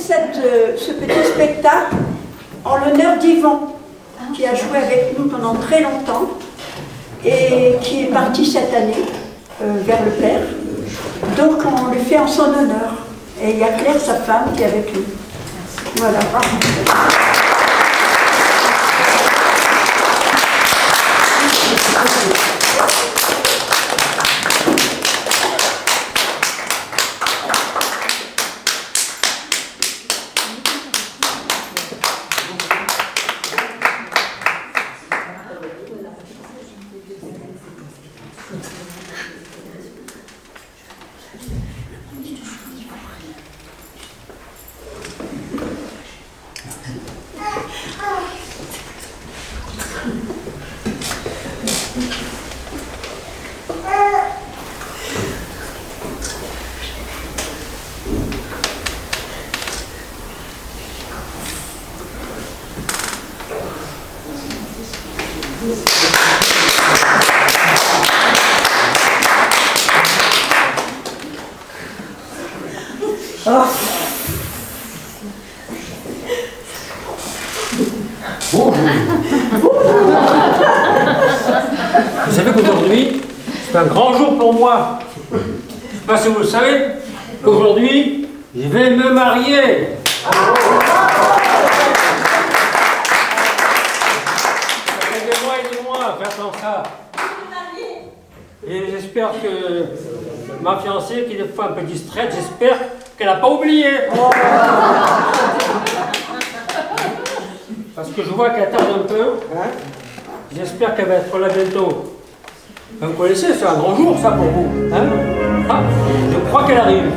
ce petit spectacle en l'honneur d'Yvan, qui a joué avec nous pendant très longtemps et qui est parti cette année vers le Père. Donc on le fait en son honneur. Et il y a Claire, sa femme, qui est avec nous. Voilà. Vous savez qu'aujourd'hui, c'est un grand jour pour moi. Je ne sais pas si vous le savez, qu'aujourd'hui, je vais me marier. Ça fait des mois et des mois à faire comme ça. Et j'espère que ma fiancée, qui est des fois un peu distraite, j'espère qu'elle n'a pas oublié. Parce que je vois qu'elle tarde un peu. J'espère qu'elle va être là bientôt. Vous connaissez, c'est un grand jour ça pour vous. Hein? Ah, je crois qu'elle arrive.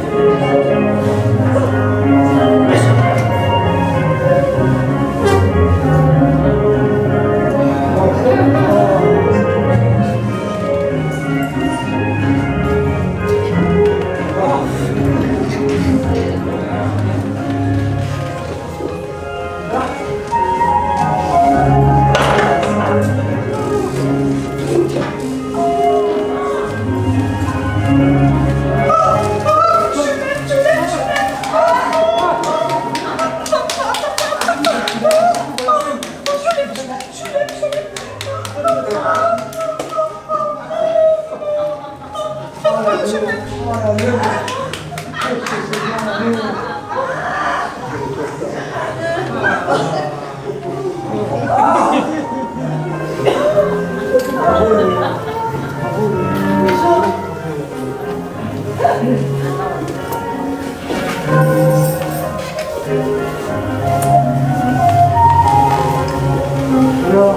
Alors,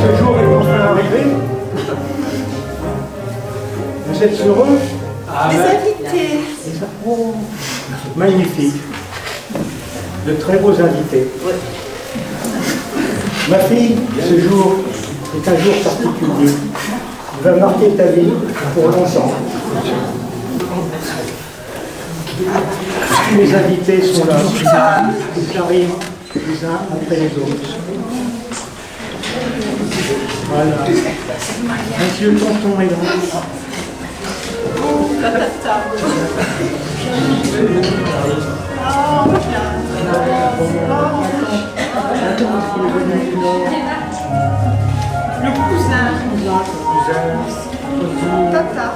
ce jour est enfin arrivé. Vous êtes heureux? Les invités. Oh, magnifique. De très beaux invités. Ma fille, ce jour est un jour particulier. Il va marquer ta vie pour longtemps. Tous les invités sont là. Ils arrivent les uns après les autres. Voilà. Monsieur tonton est là. Le cousin. Tata.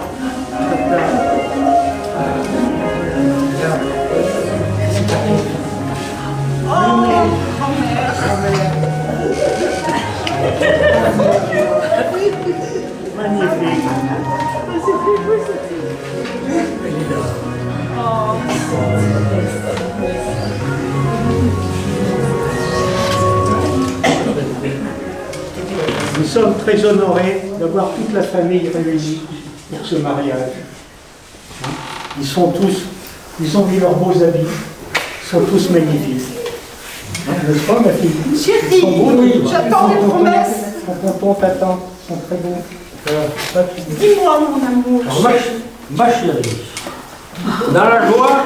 Oh, Magnifique. Nous sommes très honorés d'avoir toute la famille réunie pour ce mariage. Ils ont mis leurs beaux habits, ils sont tous magnifiques. N'est-ce pas, ma fille? Ils sont beaux, oui. J'attends les promesses. Ton tonton, t'attends, ils sont très beaux. Dis-moi, mon amour. Alors, ma chérie, dans la joie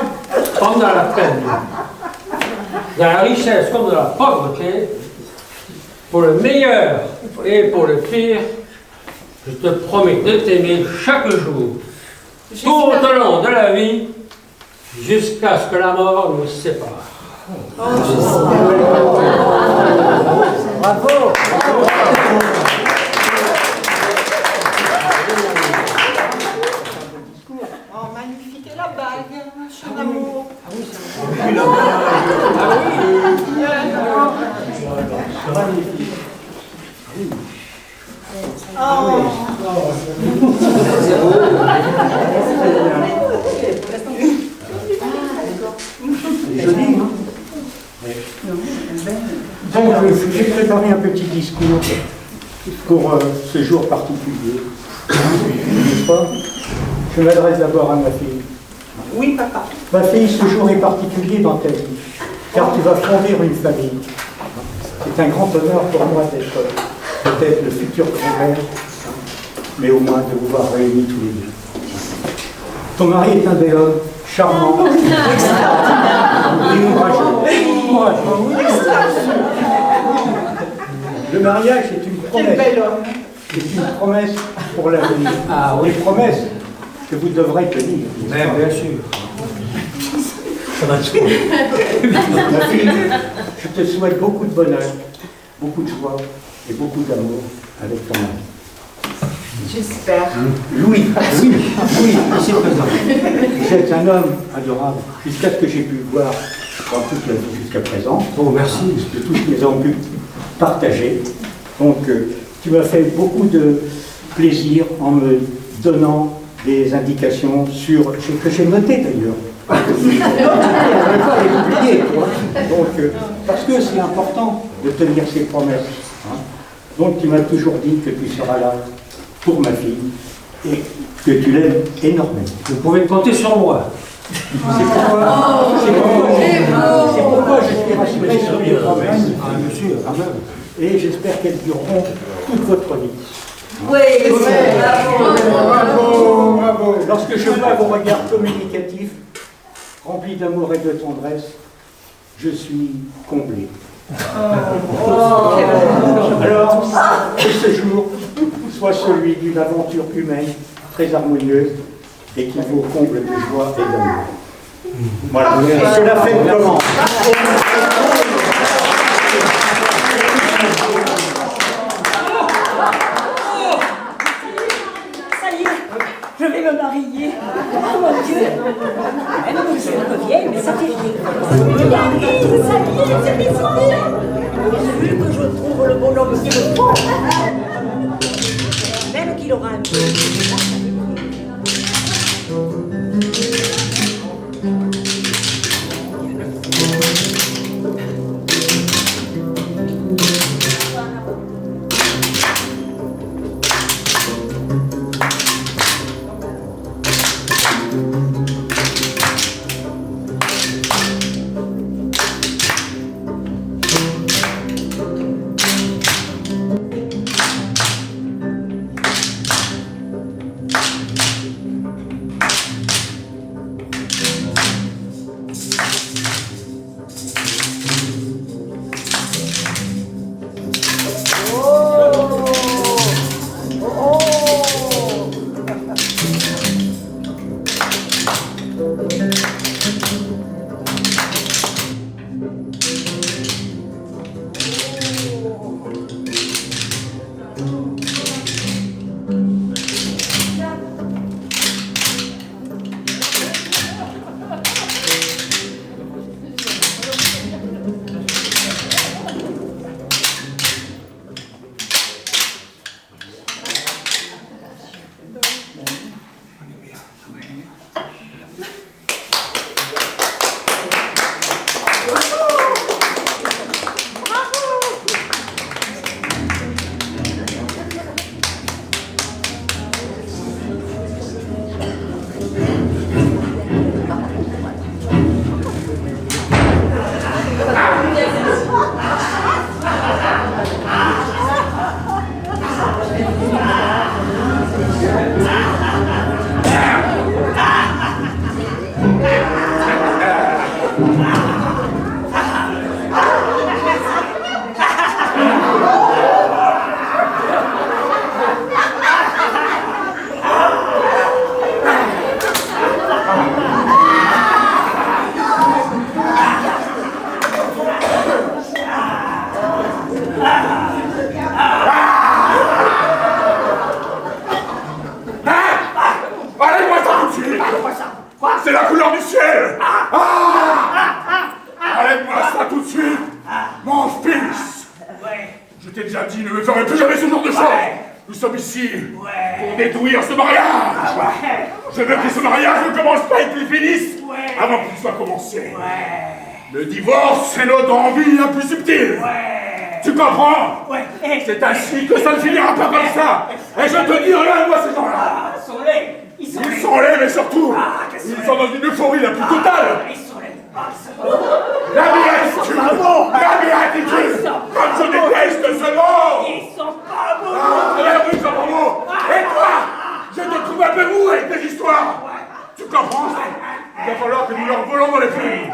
comme dans la peine, dans la richesse comme dans la pauvreté, pour le meilleur et pour le pire, je te promets de t'aimer chaque jour, tout au long de la vie, jusqu'à ce que la mort nous sépare. Bravo. Oh, magnifique. Et la bague, cher amour. C'est joli, hein? Donc, j'ai préparé un petit discours pour ce jour particulier. N'est-ce pas? Je m'adresse d'abord à ma fille. Oui, papa. Ma fille, ce jour est particulier dans ta vie, car tu vas fonder une famille. C'est un grand honneur pour moi d'être peut-être le futur grand-père, mais au moins de vous voir réunis tous les deux. Ton mari est un bel homme, charmant, et courageux. Le mariage est une Quel promesse. bel homme. C'est une promesse pour l'avenir. Des promesses que vous devrez tenir. Bien sûr. Ma fille, je te souhaite beaucoup de bonheur, beaucoup de joie et beaucoup d'amour avec ton mari. J'espère. Louis, ici présent. Vous êtes un homme adorable, jusqu'à ce que j'ai pu voir dans toute la vie jusqu'à présent. Oh, merci. De tout ce que nous avons pu partager. Donc, tu m'as fait beaucoup de plaisir en me donnant des indications sur ce que j'ai noté d'ailleurs. Je ne vais pas les oublier, toi. Donc, parce que c'est important de tenir ses promesses. Hein. Donc, tu m'as toujours dit que tu seras là pour ma fille et que tu l'aimes énormément. Vous pouvez compter sur moi. C'est pourquoi je suis rassuré sur les promesses. Bien sûr. Et j'espère qu'elles dureront toute votre vie. Oui, Bravo. Lorsque je vois vos regards communicatifs, remplis d'amour et de tendresse, je suis comblé. Alors, que ce jour soit celui d'une aventure humaine très harmonieuse et qui vous comble de joie et d'amour. Voilà, que la fête commence. Ça y est, je vais me marier. Oh mon Dieu. Même que je suis un peu vieille, mais ça fait rien. Ça y est, c'est l'histoire. Vu que je trouve le bonhomme qui me faut. Même qu'il aura un peu. dit, ne me ferai plus jamais ce genre de choses. Nous sommes ici pour détruire ce mariage. Je veux que ce mariage ne commence pas et qu'il finisse avant qu'il soit commencé. Le divorce, c'est notre envie la plus subtile. Tu comprends? C'est ainsi que ça ne finira pas comme ça. Et je te dis rien, moi, ces gens-là. Ils sont laids, mais surtout, ils sont dans une euphorie la plus totale. La béatitude, comme je déteste ce mot. Ils sont pas beaux. Oui, ils sont pas beaux. Et toi, je te trouve un peu mou avec tes histoires. Tu comprends? Il va falloir que nous leur volons dans les plumes.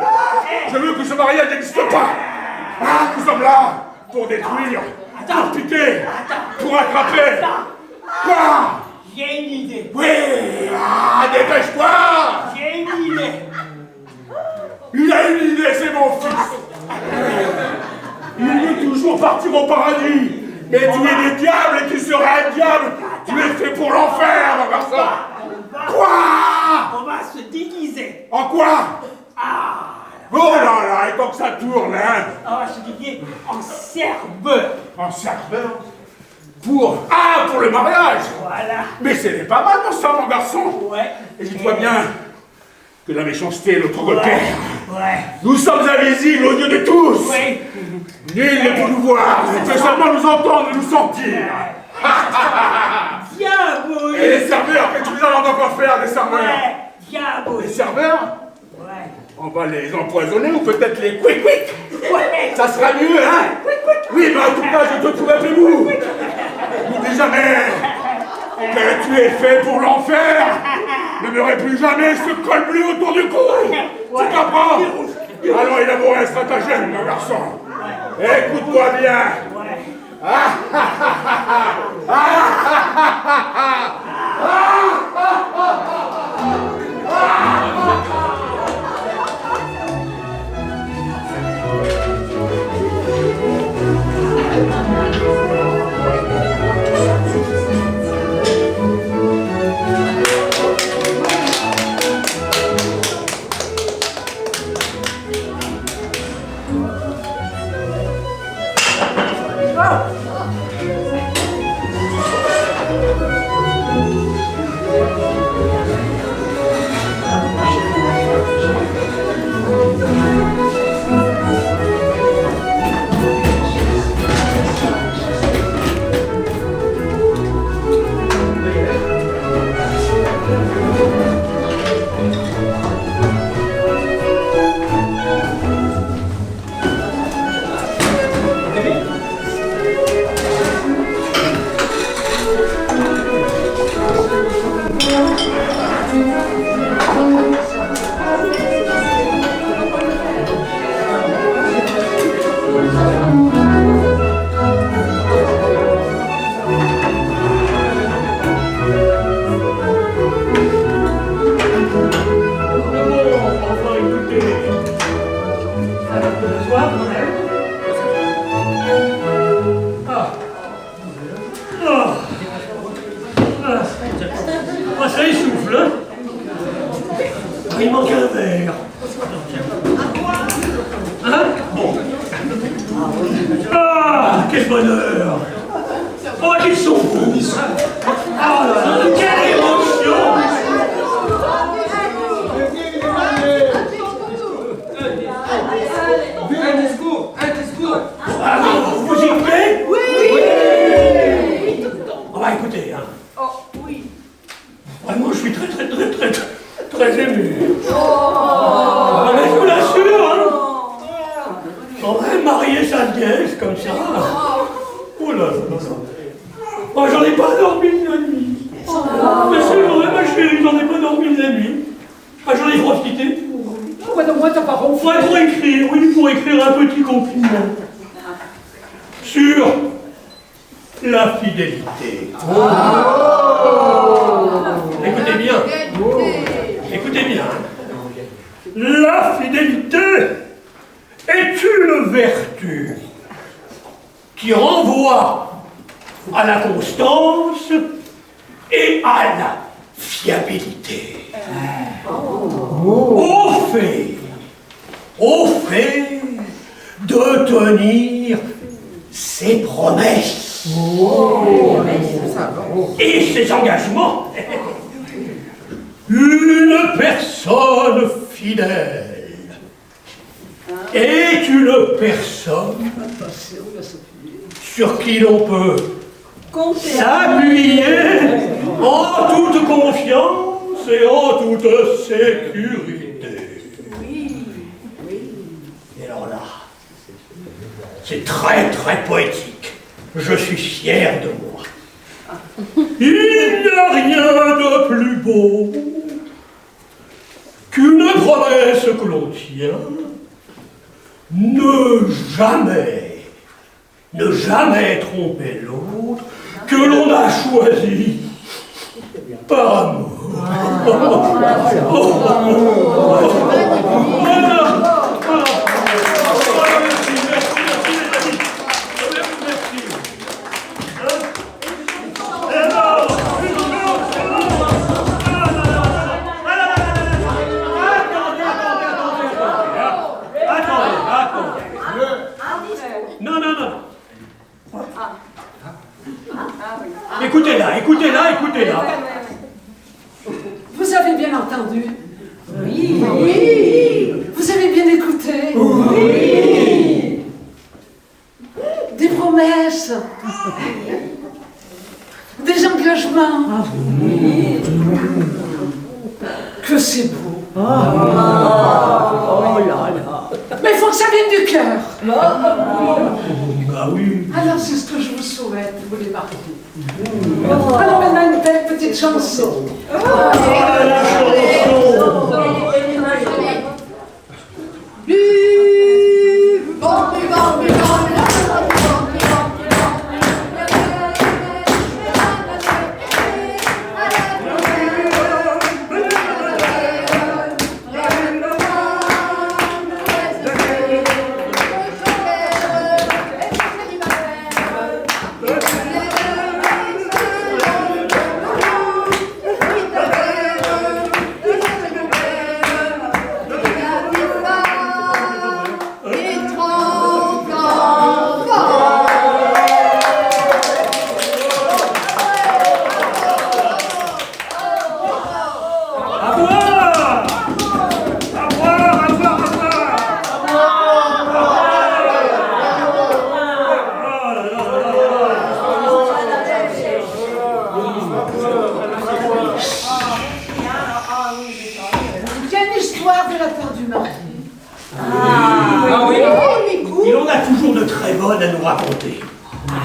Je veux que ce mariage n'existe pas. Nous sommes là pour détruire, pour piquer, pour attraper. Quoi? J'ai une idée. Oui, dépêche-toi. J'ai une idée. Il a une idée, c'est mon fils. Il veut toujours partir au paradis. Mais tu es des diables et tu seras un diable. Tu es fait pour l'enfer, mon garçon. Quoi? On va se déguiser. En quoi? Oh là là, et tant que ça tourne, hein? On va se déguiser en serveur. En serveur? Pour le mariage. Voilà. Mais ce n'est pas mal, mon sang, mon garçon. Et dis-toi bien que la méchanceté est notre repère. Nous sommes invisibles aux yeux de tous. Nul ne peut nous voir, il peut seulement nous entendre et nous sentir. Diable. Et les serveurs, que tu nous as encore faire des serveurs? Diable. Les serveurs? On va les empoisonner ou peut-être les quick. Ça sera mieux, hein? Oui, mais en tout cas, je te trouve un peu mou. N'oublie jamais que tu es fait pour l'enfer. Ne m'aurai plus jamais ce col bleu autour du cou. Tu comprends? Alors élaborer un stratagème, mon garçon. Écoute-moi bien. Ça essouffle, hein? Il manque un verre. Hein? Bon. Quel bonheur! Oh, qu'ils sont beaux! Ah là là, quelle émotion! Ah, vous y venez? Oui! On va écouter, hein? Vraiment, je suis très ému. Mais je vous l'assure, hein? J'aurais marié sa nièce comme ça. Oh là là là. Oh, j'en ai pas dormi de la nuit. Mais c'est vrai, ma chérie, j'en ai pas dormi de la nuit. J'en ai profité. Moi, t'as pas ronflé. Pour écrire un petit compliment. Sur la fidélité. Écoutez bien. Écoutez bien. La fidélité est une vertu qui renvoie à la constance et à la fiabilité. Au fait de tenir ses promesses et ses engagements. Une personne fidèle est une personne sur qui l'on peut s'appuyer en toute confiance et en toute sécurité. Et alors là, c'est très très poétique. Je suis fier de moi. Il n'y a rien de plus beau qu'une promesse que l'on tient. Ne jamais tromper l'autre que l'on a choisi par amour. Écoutez-la. Vous avez bien entendu? Oui. Vous avez bien écouté? Oui. Des promesses. Des engagements. Que c'est beau. Oh là là. Mais il faut que ça vienne du cœur. Ah oui. Alors c'est ce que je vous souhaite, vous les mariés. Alors maintenant une belle petite chanson.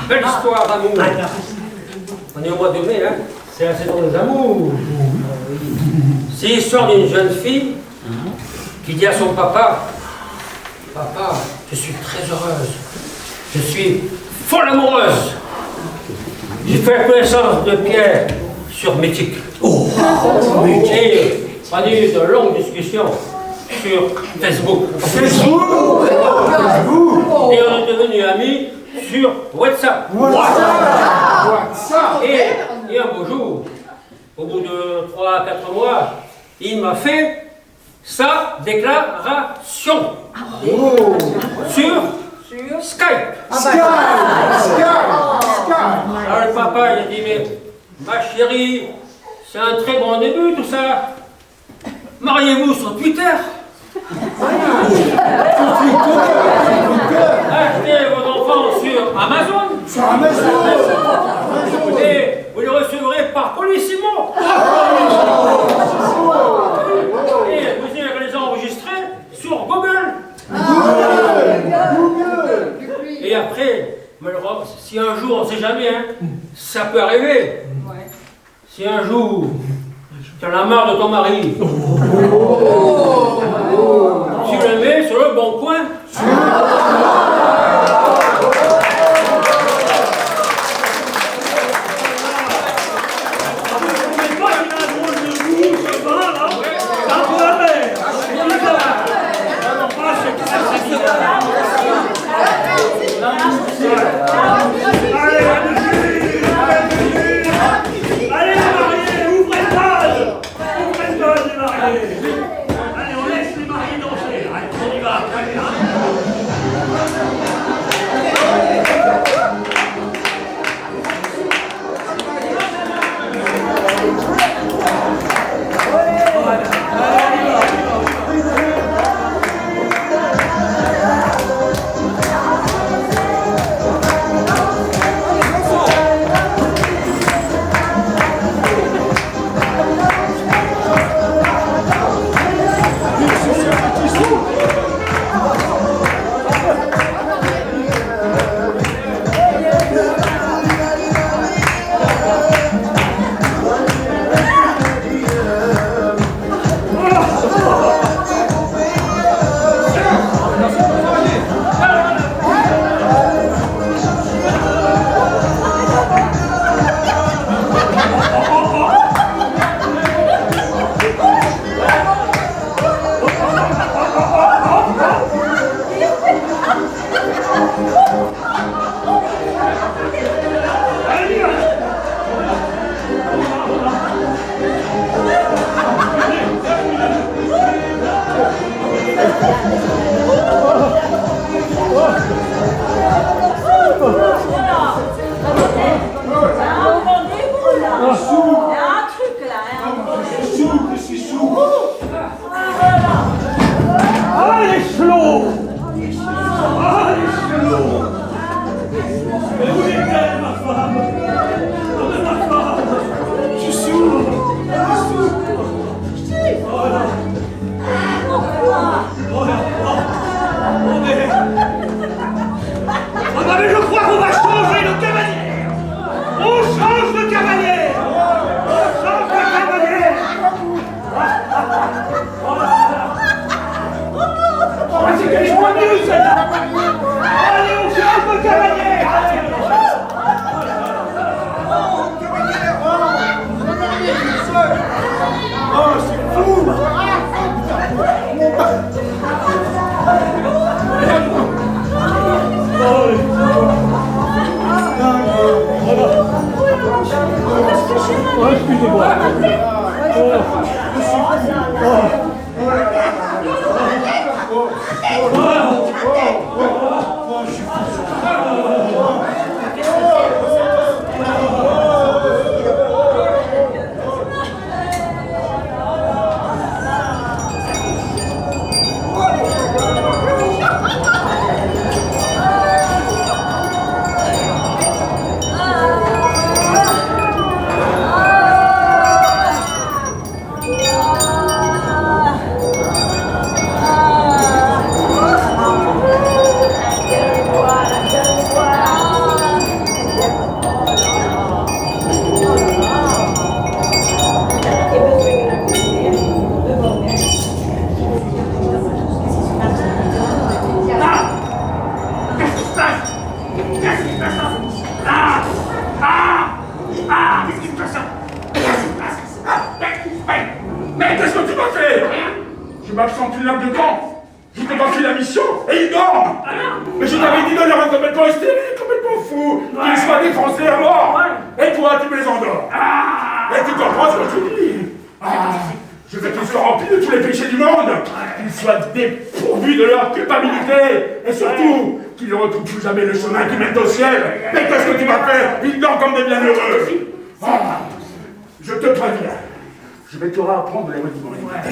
Belle histoire d'amour. On est au mois de mai, hein. C'est la saison des amours. C'est l'histoire d'une jeune fille qui dit à son papa: Papa, je suis très heureuse. Je suis folle amoureuse. J'ai fait la connaissance de Pierre sur Mythique. Et on a eu de longues discussions sur Facebook. Et on est devenus amis sur WhatsApp. Et un beau jour, au bout de 3 à 4 mois, il m'a fait sa déclaration sur Skype. Alors le papa il a dit: mais ma chérie, c'est un très bon début tout ça. Mariez-vous sur Twitter. Achetez vos enfants sur Amazon. Et vous les recevrez par Colissimo. Et vous irez les enregistrer sur Google. Et après, malheureusement, si un jour, on ne sait jamais, hein, ça peut arriver. Si un jour, tu en as marre de ton mari, tu le mets sur le bon coin. Allez, on laisse les mariés danser. Allez, on y va. Allez, hein. Ah, les flots! Ah, les flots! Mais où est-elle, ma femme? Oh, ma femme! Je suis sourd! Oh là! Oh là! Oh mais... Oh mais je crois qu'on va changer de cavalière! On change de cavalière! On change de cavalière! Oh, c'est qu'elle est moins nulle, celle-là! Allez, on change de cavalière! Allez. Oh, c'est fou! Oh, excusez-moi. Mais qu'est-ce que tu m'as fait? Je m'absente une heure de temps. Je t'ai pas fait la mission et ils dorment. Mais je t'avais dit de leur être complètement hystérique, complètement fou, qu'ils soient défoncés à mort. Et toi, tu me les endors. Et tu comprends ce que tu dis? Je veux qu'ils soient remplis de tous les péchés du monde, qu'ils soient dépourvus de leur culpabilité, et surtout qu'ils ne retrouvent plus jamais le chemin qui mène au ciel. Mais qu'est-ce que tu vas faire? Ils dorment comme des bienheureux. Je te préviens. Je vais te réapprendre les rudiments élémentaires.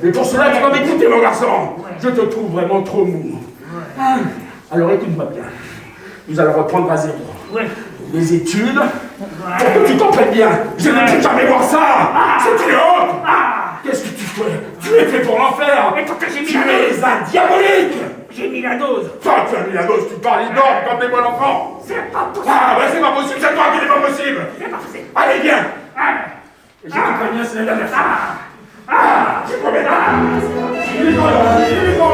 Mais pour cela, tu vas m'écouter, mon garçon. Je te trouve vraiment trop mou. Alors écoute-moi bien. Nous allons reprendre à zéro. Les études, pour que tu comprennes bien. Je ne veux jamais voir ça. C'est une honte. Qu'est-ce que tu fais? Tu es fait pour l'enfer. Tu es un diabolique. J'ai mis la dose. Toi, tu as mis la dose, tu parles, ils dorment comme des bons enfants. C'est pas possible. Ah, ouais, c'est pas possible, c'est toi qui n'est pas possible. C'est pas possible. Allez, viens. Et je te préviens, c'est la dernière fois. Je promets. Il est grand.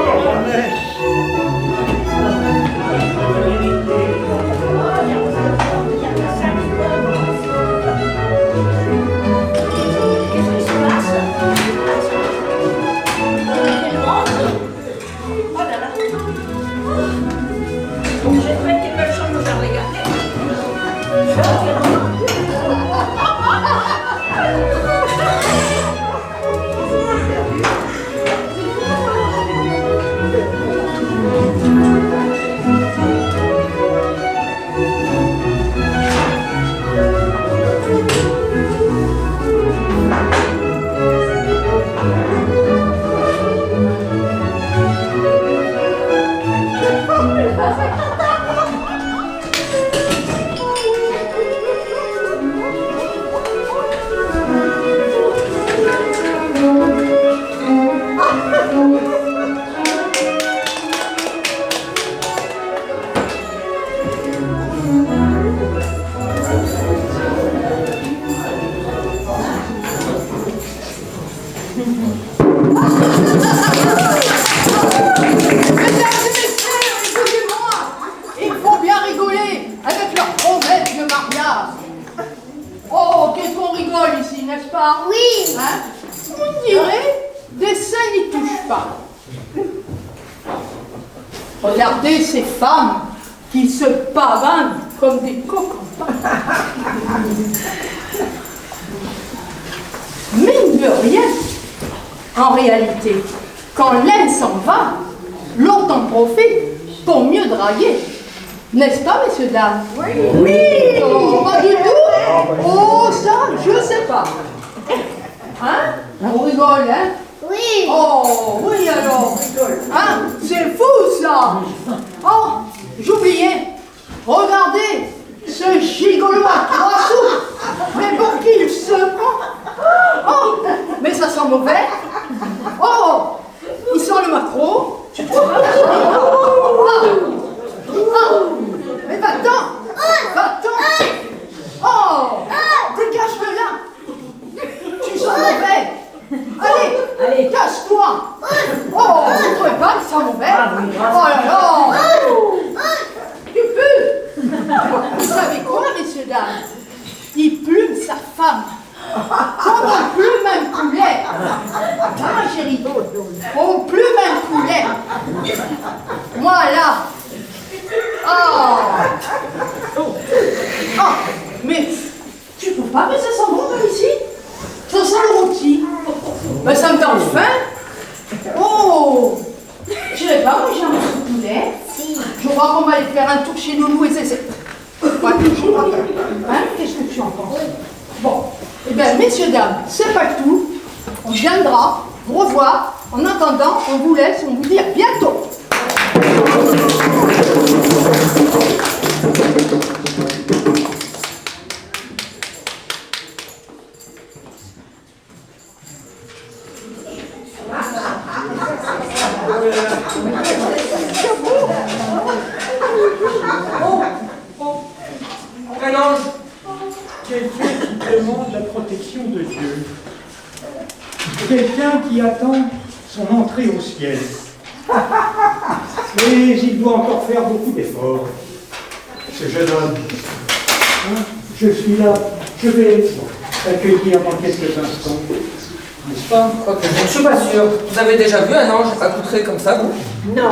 Oui. Hein? On dirait des seins n'y touchent pas. Regardez ces femmes qui se pavanent comme des coqs en pâte. Mine de rien, en réalité, quand l'un s'en va, l'autre en profite pour mieux draguer. N'est-ce pas, messieurs, dames? Oui. Oui. Oh, pas du tout. Oh, ça, je sais pas. Hein? On rigole, hein? Oui. Oh, oui alors. Hein? C'est fou, ça. Oh, j'oubliais. Regardez ce gigolo à 3 sous. Mais pour qui il se prend? Oh, mais ça sent mauvais. Oh, il sent le maquereau. Mais va-t'en. Va-t'en. Oh, dégage de là. Tu sens mauvais. Allez, casse-toi. Oh, vous trouvez pas que ça sent mauvais? Oh là là. Tu pues. Vous savez quoi, messieurs, dames? Il plume sa femme. Comme on plume un poulet. Ah, ma chérie, on plume un poulet. Moi, là. Oh, mais tu trouves pas que ça sent bon par ici? Ça sent le rôti. Ben, ça me tente faim. Oh, je dirais pas manger un morceau de poulet. Je crois qu'on va aller faire un tour chez Loulou et c'est... Ouais, hein? Qu'est-ce que tu en penses? Bon, eh bien, messieurs, dames, c'est pas tout. On viendra vous revoir. En attendant, on vous laisse, on vous dit à bientôt. Un ange. Quelqu'un qui demande la protection de Dieu. Quelqu'un qui attend son entrée au ciel. Mais il doit encore faire beaucoup d'efforts. Ce jeune homme. Hein, je suis là. Je vais l'accueillir dans quelques instants. N'est-ce pas? Quoique je ne suis pas sûr. Vous avez déjà vu un ange accoutré comme ça, vous? Non.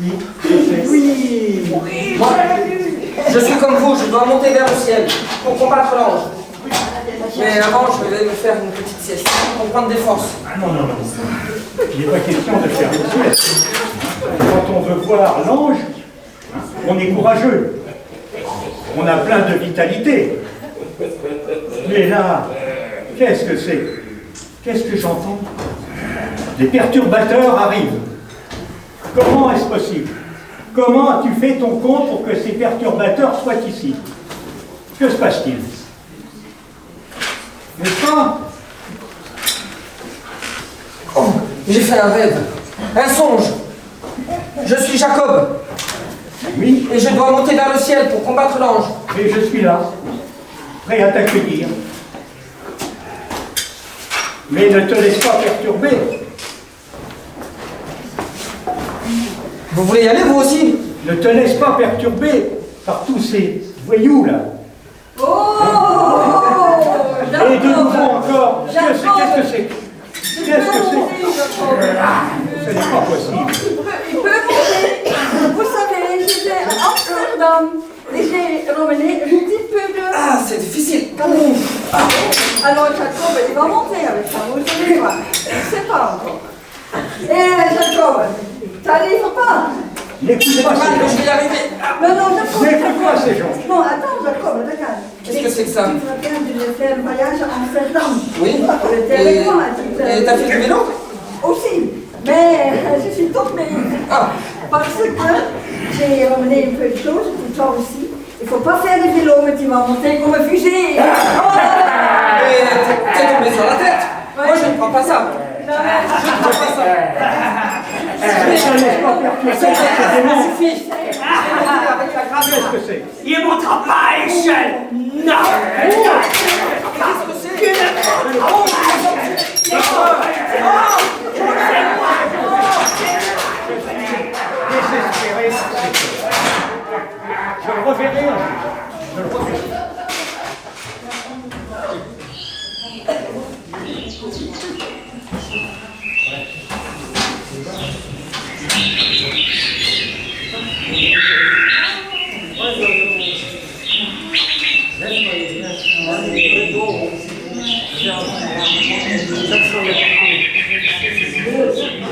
Oui, oui. Moi, je suis comme vous, je dois monter vers le ciel pour combattre l'ange. Mais avant, je vais me faire une petite sieste pour prendre des forces. Ah non. Il n'est pas question de faire le ciel. Quand on veut voir l'ange, on est courageux. On a plein de vitalité. Mais là, qu'est-ce que c'est? Qu'est-ce que j'entends? Des perturbateurs arrivent. Comment est-ce possible? Comment as-tu fait ton compte pour que ces perturbateurs soient ici? Que se passe-t-il? N'est-ce pas? Oh, j'ai fait un rêve, un songe. Je suis Jacob. Oui. Et je dois monter vers le ciel pour combattre l'ange. Et je suis là, prêt à t'accueillir. Mais ne te laisse pas perturber. Vous voulez y aller, vous aussi? Ne te laisse pas perturber par tous ces voyous là. Et de nouveau encore, qu'est-ce que c'est? Qu'est-ce que c'est? Ce n'est pas possible. Il peut monter. Vous savez, j'étais à Amsterdam et j'ai ramené un petit peu de... Ah, c'est difficile. Alors Jacob, il va monter avec ça, vous savez pas. Je ne sais pas encore. Jacob, t'arrives pas? N'écoute pas ces Je gens. vais y arriver. Non, Jacob. N'écoute pas ces gens. Non, attends, Jacob, regarde. Qu'est-ce que c'est que ça? Tu vas bien de faire un voyage à Amsterdam. Oui. Tu étais avec moi. Et t'as fait du vélo? Aussi. Mais je suis tombée. Ah. Parce que j'ai ramené un peu de choses pour toi aussi. Il ne faut pas faire des vélos, mais tu vas monter comme un fusée. T'es tombé sur la tête. Moi, je ne prends pas ça. Je ne prends pas ça. Ça suffit. Qu'est-ce que c'est? Il ne montera pas à l'échelle. Non. Qu'est-ce que c'est? Désespéré. Je le reverrai. Je le reverrai. Merci.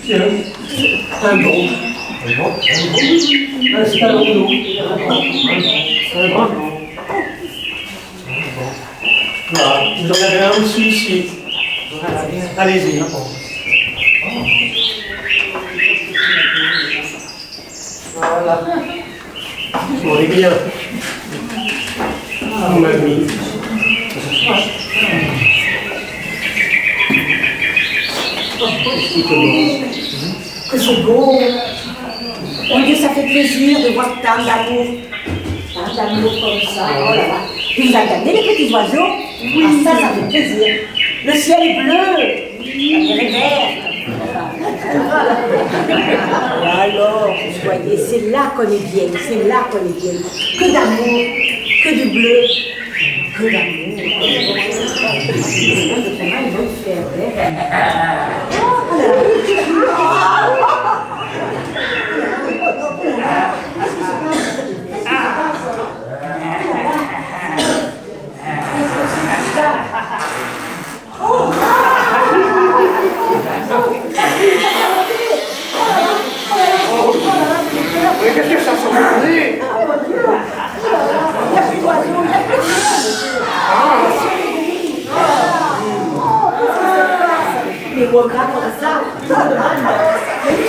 Tiens, un bon. Installons-nous. Un bon. Voilà, vous en avez un aussi ici. Allez-y. Voilà. On est bien. Ah, mamie. Que c'est beau. Mon Dieu, ça fait plaisir de voir tant d'amour. Tant d'amour comme ça. Oh là là. Vous regardez les petits oiseaux? Oui. Ah, ça fait plaisir. Le ciel est bleu. La mer est verte. Alors, vous voyez, c'est là qu'on est bien. C'est là qu'on est bien. Que d'amour, que de bleu, que d'amour. Comment ils vont faire, Mais qu'est-ce que ça s'en fait? Mais moi, grave comme ça, mais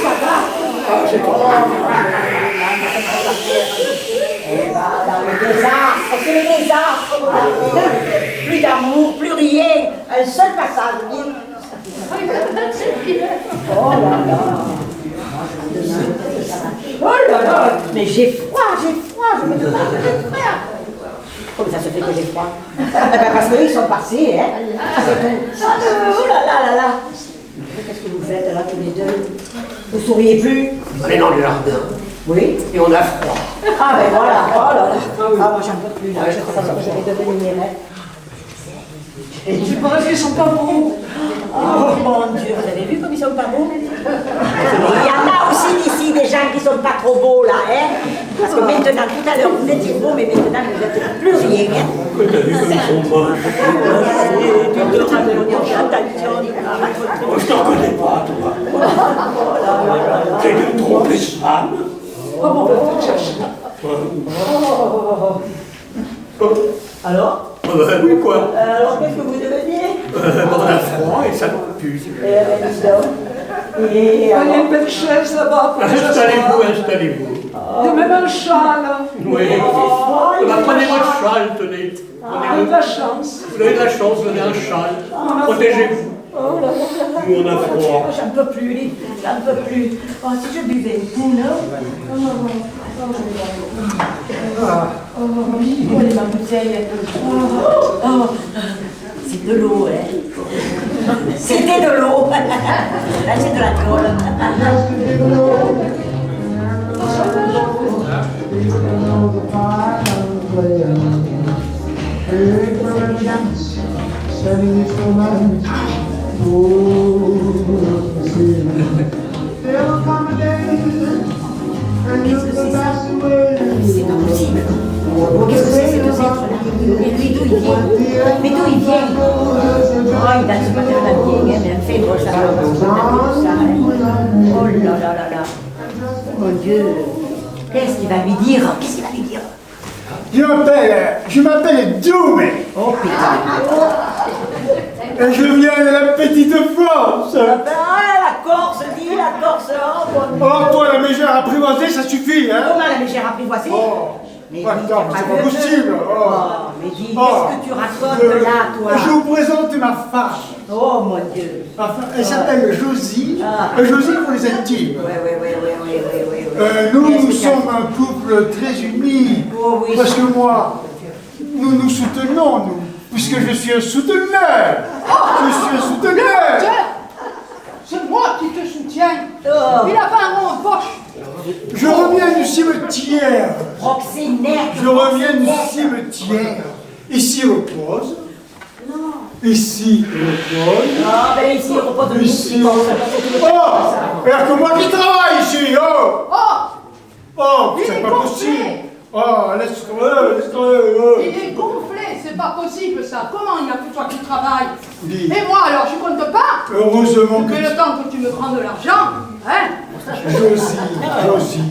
ça va. C'est Le désastre, c'est le désastre. Plus d'amour, plus rien. Un seul passage. Oh là là. Oh là là. Mais j'ai froid, je me demande que j'ai froid. Comment ça se fait que j'ai froid? Parce qu'ils sont passés, hein. C'est tout. Oh là là là là. Qu'est-ce que vous faites là tous les deux? Vous souriez plus? On est dans le jardin. Oui. Et on a froid. Ah ben voilà, oh là là. Ah moi j'en peux plus là, je crois que je vais devenir mirette. Et tu penses qu'ils sont pas beaux? Oh mon Dieu, vous avez vu comme ils sont pas beaux? Il y en a aussi d'ici des gens qui sont pas trop beaux là, hein? Parce que maintenant, tout à l'heure vous étiez beaux, mais maintenant vous n'êtes plus rien. Hein? T'as vu comme ils sont moches? Je t'en connais pas, toi. T'es une trompeuse femme. Comment on peut chercher? Alors? Oui, quoi? Alors qu'est-ce que vous devenez? On a froid et ça pue. Et Il y a une belle chaise là-bas. Installez-vous. De même un châle. Oui. Prenez votre châle, tenez. On a de la chance. Vous avez de la chance, vous avez un châle. Protégez-vous. Nous, on a froid. J'en peux plus, j'en peux plus. Oh, si je buvais une poule. Où est ma bouteille? C'est de l'eau, hein. C'était de l'eau. Là, c'est de la colle. Qu'est-ce que c'est ça? C'est pas possible. Qu'est-ce que c'est ces deux êtres-là? Mais lui, d'où il vient? Mais d'où il vient? Oh, il date ce matin la vieille, mais elle fait gros ça. Oh là là là là. Mon Dieu. Qu'est-ce qu'il va lui dire? Qu'est-ce qu'il va lui dire? Je m'appelle Doumé. Oh putain. Et je viens de la petite France. La Corse, dis la Corse. Oh, toi, la mégère apprivoisée, ça suffit, hein? Comment la mégère apprivoisée? Mais dis, Attends, c'est pas possible. mais dis, qu'est-ce que tu racontes là, toi? Je vous présente ma femme. Oh mon Dieu. Elle s'appelle Josie. Josie pour les intimes. Oui. Nous sommes un couple très uni. Oh, oui. Parce que moi, nous nous soutenons, nous. Puisque je suis un souteneur. Je suis un souteneur. C'est moi qui te soutiens. Oh. Il a pas un mot en poche. Je reviens du cimetière. Proxénète. Je reviens du cimetière. Ici repose. Non. Ici repose. Ah, ben ici, on repose de Ici. nous. Oh, il n'y a que moi qui travaille ici. Oh, Oh, oh, il c'est est pas complet. possible. Oh, laisse-le. Il est gonflé, c'est pas possible ça. Comment il n'y a que toi qui travailles? Dis. Et moi alors, je compte pas? Heureusement que Que le temps que tu me prends de l'argent, hein? Josie.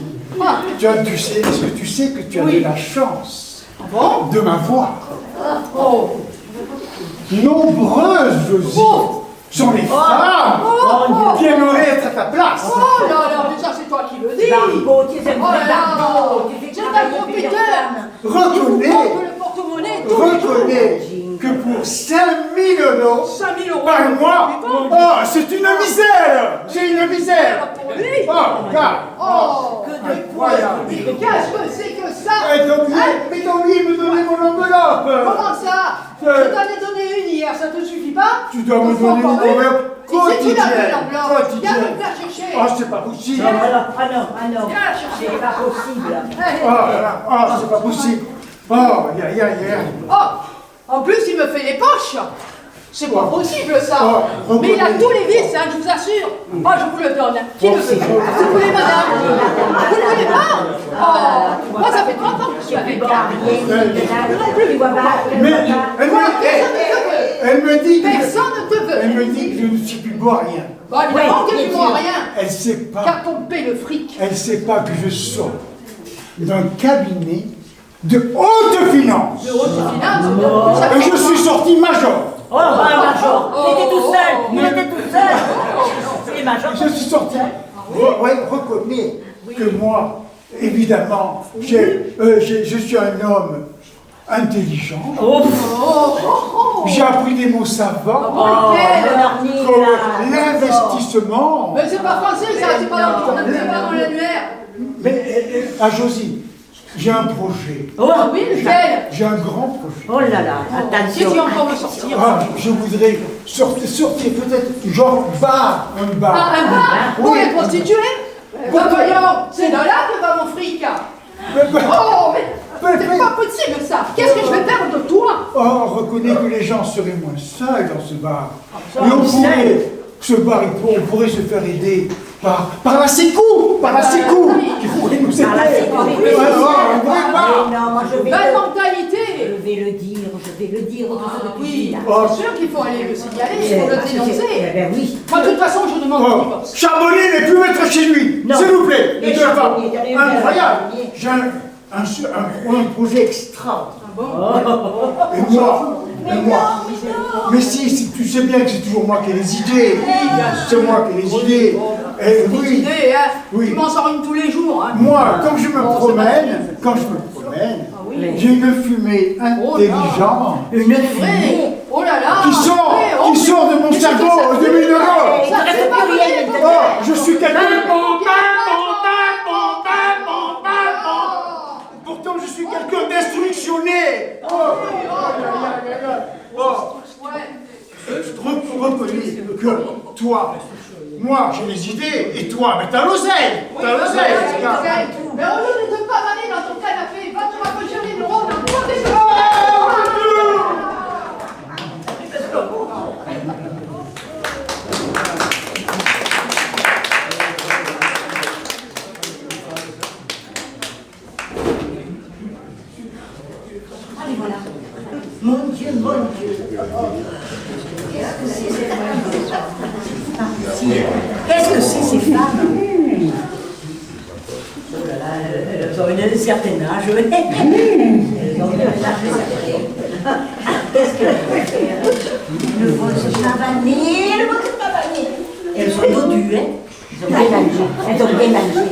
Ah. Tu sais, est-ce que tu sais que tu as Oui. de la chance Bon? de m'avoir? Oh! Nombreuses, Josie, Oh. sont les femmes Oh. qui aimeraient être à ta place. Oh là là, mais ça c'est toi qui le dis! Barbeau, tu es un Oh là là! barbeau, tu fais C'est travailler un plusieurs profiteur! femmes. Reconnais, Le porte-monnaie, tout! reconnais que pour 5 000 euros 5 000 euros par mois, oh, c'est une misère! C'est une misère! pour lui! Oh, regarde! Oh! Incroyable! Qu'est-ce que c'est que ça? Mais t'as oublié de me donner mon enveloppe! Comment ça? Je t'en ai donné une hier, ça te suffit pas? Tu dois me Faut donner une encore enveloppe Si tu l'as quotidienne! fait l'enveloppe, viens Quotidienne! me faire chercher! Oh, c'est pas possible! Ah non, Viens la chercher! c'est pas possible. Oh là là, oh, c'est pas possible! Oh, ya. Oh! En plus, il me fait les poches! C'est pas possible ça! Oh, Mais il a reconnais. tous les vices, hein, je vous assure! Oh, je vous le donne! Qui le veut? Vous voulez, madame? Vous ne voulez pas? Oh! Moi, ça fait 30 ans que je suis avec elle! Non plus, tu vois pas. Mais elle me dit que Personne ne te veut! elle me dit que je ne suis plus beau à rien. Bon, évidemment Oui, que tu bien vois sûr. rien! Elle sait pas. Car ton paie le fric! Elle sait pas que je sors d'un cabinet de haute finance. De haute finance! Ça Et fait je suis sorti major. Oh, Major, il était tout seul. Et Major, Je suis sorti. Reconnais que moi, évidemment, je suis un homme intelligent. J'ai appris des mots savants, comme l'investissement. Mais c'est pas français, ça, c'est pas dans l'annuaire! Mais à Josie, j'ai un projet. Ah oui, lequel? J'ai un grand projet. oh là là, Si tu attention. vas encore me sortir! Ah, je voudrais sortir peut-être genre bar, un bar. Ah, un bar pour Oui. les prostituées? Bah voyons, c'est de là que va mon fric! Mais- Oh, mais c'est pas possible ça! Qu'est-ce que je vais faire de toi? Oh, reconnais que les gens seraient moins seuls dans ce bar. Et on pourrait, ce bar, on pourrait se faire aider par la Sécu, qui pourrait nous aider. Par la sécurité. Un vrai bar. Non, moi je vais Belle le... mentalité! Je vais le dire, tout ce que tu dis Oui, là. c'est sûr qu'il faut aller le signaler, il faut le dénoncer! Eh ben oui. Moi, de toute façon, je demande le Oh, divorce! Charbonnier n'est plus maître chez lui, Non. s'il vous plaît. Les Ne dois pas. Charbonnier, t'en as eu Incroyable. Charbonnier. J'ai un projet extraordinaire. Bon. Et moi, mais si, tu sais bien que c'est toujours moi qui ai les idées. C'est moi qui ai les idées. Et Des oui, idées, hein? Oui. Tu m'en sors une tous les jours, hein? moi, quand je me Bon, c'est promène, Ah oui. j'ai une fumée intelligente Une C'est fumée. vrai! Oh là là! qui sort de mon cerveau de 1000 euros. Ça, c'est pas plus rien, vrai! Oh, je suis quelqu'un. Pourtant, je suis quelqu'un d'instructionné. Je reconnais que toi, moi, j'ai les idées, et toi, mais t'as l'oseille. T'as l'oseille. Mais au lieu de te pavaner dans ton canapé, va te rafraîchir les neurones dans toi des Allez, voilà. Mon Dieu, mon Dieu. Qu'est-ce que c'est ces femmes? Oh là là, elles ont un certain âge. Elles ont un âge certain. Qu'est-ce qu'elles vont faire? Elles vont se pavaner, elles vont se pavaner. Elles sont dodues, hein? Elles ont bien mangé. Elles ont bien mangé.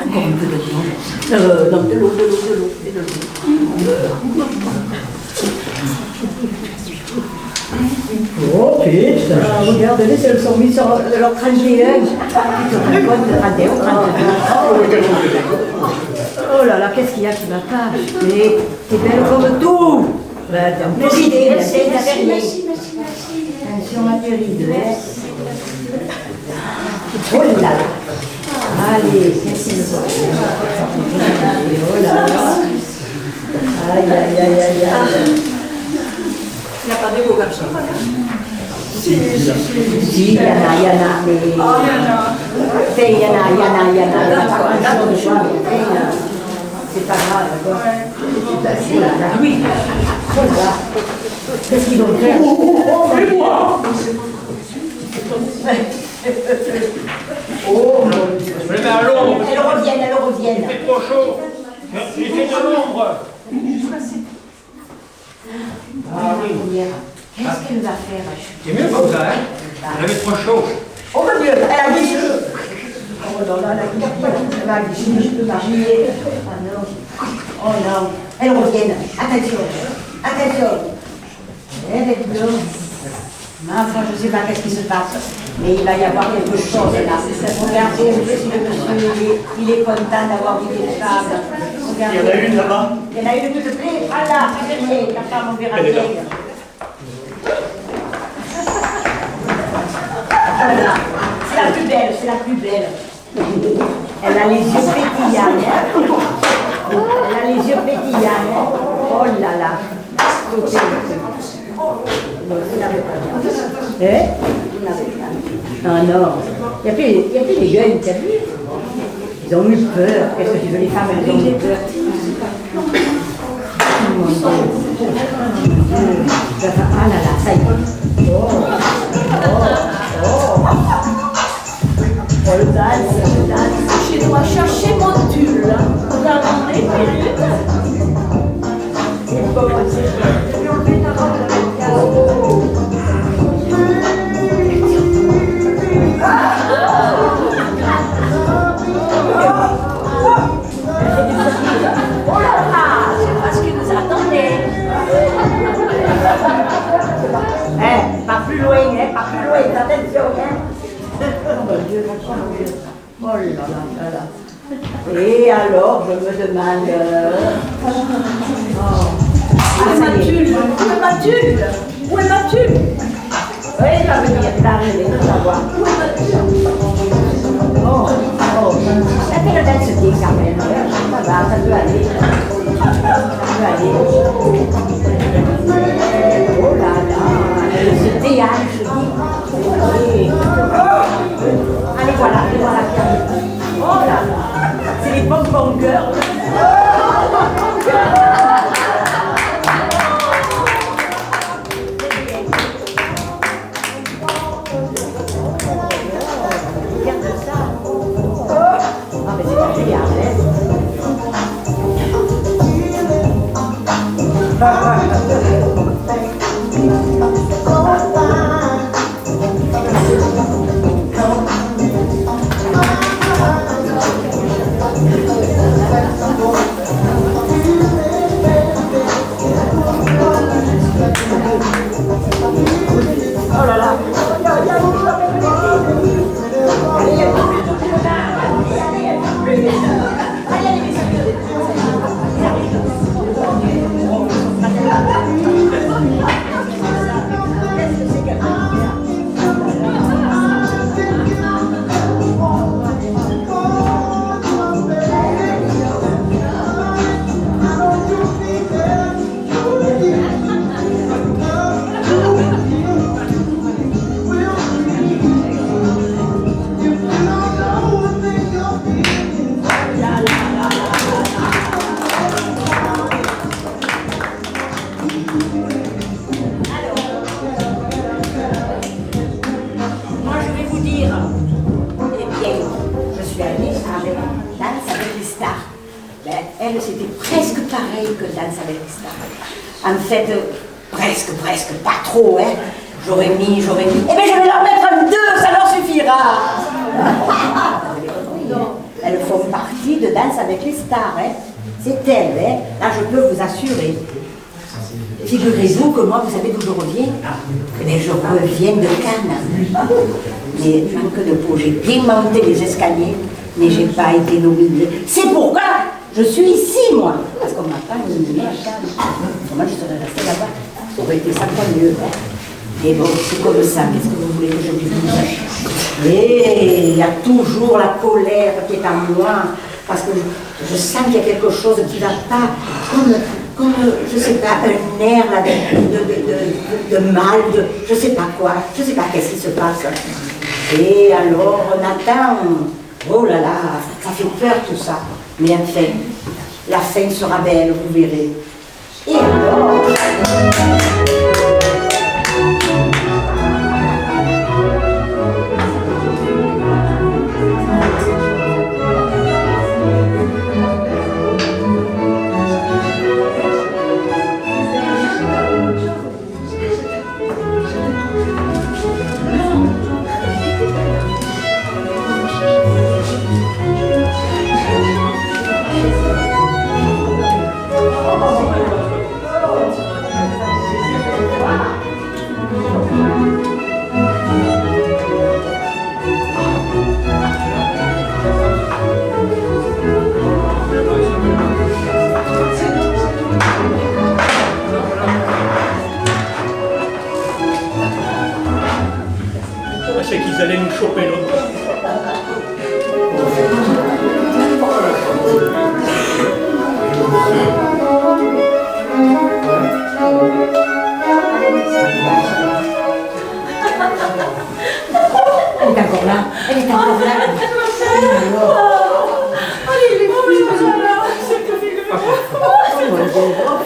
Encore un peu de l'eau. Non, de l'eau. Oh putain, regarde-les, elles sont mises sur leur 31. Tu te rends compte de 31, 32. Oh là là, qu'est-ce qu'il y a qui va pas? Mais t'es belle comme tout. Ben, t'es un peu ridée, merci. Attention à tes rides, oh là là. Allez, qu'est-ce qu'il faut? Oh là là. Aïe. Il n'y a pas de beaux garçons. Si, il y en a, mais... Oh, il y en a. Il y en a. C'est pas grave, d'accord. Oui. Voilà. Qu'est-ce qu'ils vont faire? Et moi? Oh mon Dieu. Je me mets à l'ombre. Elles reviennent. Il fait trop chaud. Il fait de l'ombre. Ah oui. Qu'est-ce qu'elle va faire? C'est mieux comme ça, hein? Elle avait trop chaud. Oh mon Dieu, elle a glissé. Oh non, elle a glissé. Elle va glisser, je peux pas rier. Oh non. Oh non. Elles reviennent. Attention. Attention. Enfin, je ne sais pas qu'est-ce qui se passe, mais il va y avoir quelque chose là. Regardez, si le monsieur, il est content d'avoir vu des femmes. Regardez. Il y en a une là-bas. Il y en a une toute près. Ah là, regardez, la femme, on verra Elle est là. bien. Voilà, c'est la plus belle, c'est la plus belle. Elle a les yeux pétillants. Elle a les yeux pétillants. Oh là là. Non, vous n'avez pas bien. Hein? Vous n'avez pas. Non, non. Il n'y a plus les jeunes, tu as vu? Ils ont eu peur. Qu'est-ce que tu veux, les femmes, elles ont eu peur. Oh mon Dieu. Ah là là, ça y est. Oh. Le danse. Je dois chercher mon tulle. Regardez, perruques. C'est beau, c'est beau. Oh là là, c'est pas ce qui nous attendait. Pas plus loin, pas plus loin, attention, Oh mon Dieu, mon Dieu. Oh là là là. Et alors, je me demande... Où est ma tulle? Où est ma tulle? Où est ma tulle? Oui, il va venir t'arriver, tu vas voir. Où est ma tulle? Oh. Ça fait le densité quand même. Ça va, ça peut aller. Ça peut aller. Oh là là, elle se déhanche, je dis. Allez, voilà qui arrive. Oh là là, c'est les bonbons girls. Regarde ça. Ah, mais c'est pas génial, Oh là là. Moi, je vais vous dire, eh bien, je suis allée avec Danse avec les stars. Ben, elle, c'était presque pareil que Danse avec les stars. En fait, presque, pas trop, hein. J'aurais mis. Eh bien, je vais leur mettre un 2, ça leur suffira. Vous avez compris, hein. Elles font partie de Danse avec les stars, hein. C'est elles, hein. Là, je peux vous assurer. Figurez-vous que moi, vous savez d'où je reviens? Eh bien, je reviens de Cannes. Mais manque de peau, j'ai bien monté les escaliers, mais j'ai pas été nominée. C'est pourquoi je suis ici, moi. Parce qu'on m'a pas nominée à Cannes. Moi, je serais restée là-bas. Ça aurait été 5 fois mieux. Hein. Mais bon, c'est comme ça. Qu'est-ce que vous voulez que je vous dise? Et il y a toujours la colère qui est en moi. Parce que je sens qu'il y a quelque chose qui ne va pas. comme, je sais pas, un air là, de mal, je sais pas quoi, je sais pas qu'est-ce qui se passe. Et alors, Nathan, oh là là, ça fait peur tout ça. Mais enfin, la fin sera belle, vous verrez. Et alors... C'est qu'ils allaient nous choper l'autre. Elle est encore là, elle est encore là.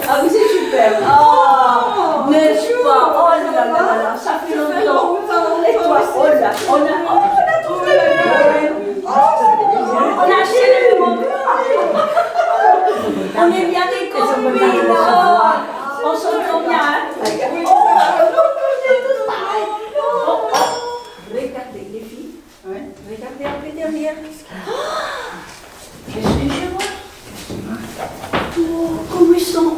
Ah oui, c'est super. Oh, n'est-ce pas? Oh là là là là, ça fait longtemps. Et toi, oh là, on a trouvé le on a acheté le moment. On est bien des copines. On s'entend bien. Regardez les filles. Regardez un peu derrière. Qu'est-ce que je vois? Oh, comme ils sont,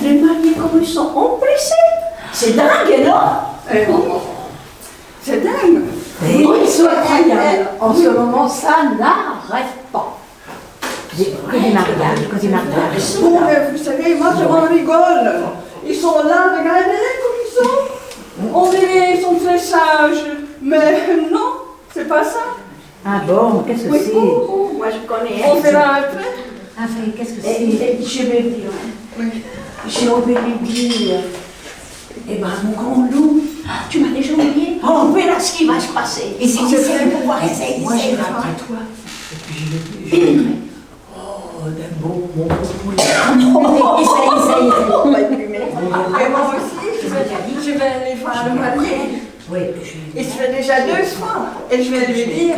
les mariés, comme ils sont empressés. C'est dingue, non? C'est dingue. Oui, Ils sont incroyables. En ce moment, ça n'arrête pas. Que des mariages, que des mariages. Bon, mais vous savez, moi je m'en rigole. Ils sont là, regardez-les comme ils sont. On dirait qu'ils sont très sages. Mais non, c'est pas ça. Ah bon, qu'est-ce que oui, c'est? moi je connais. On verra après. Ah, fait, qu'est-ce que c'est? Je vais dire. J'ai oublié de dire. Eh ben, mon grand loup, tu m'as déjà oublié. On verra ce qui va se passer. Et si je fais pour voir, moi j'irai après toi. Et puis je vais dire. Oh, d'un bon poulet. Essaye. Et moi aussi, je vais aller voir le marié. Oui, Il se fait déjà 2 fois. Et je vais lui dire,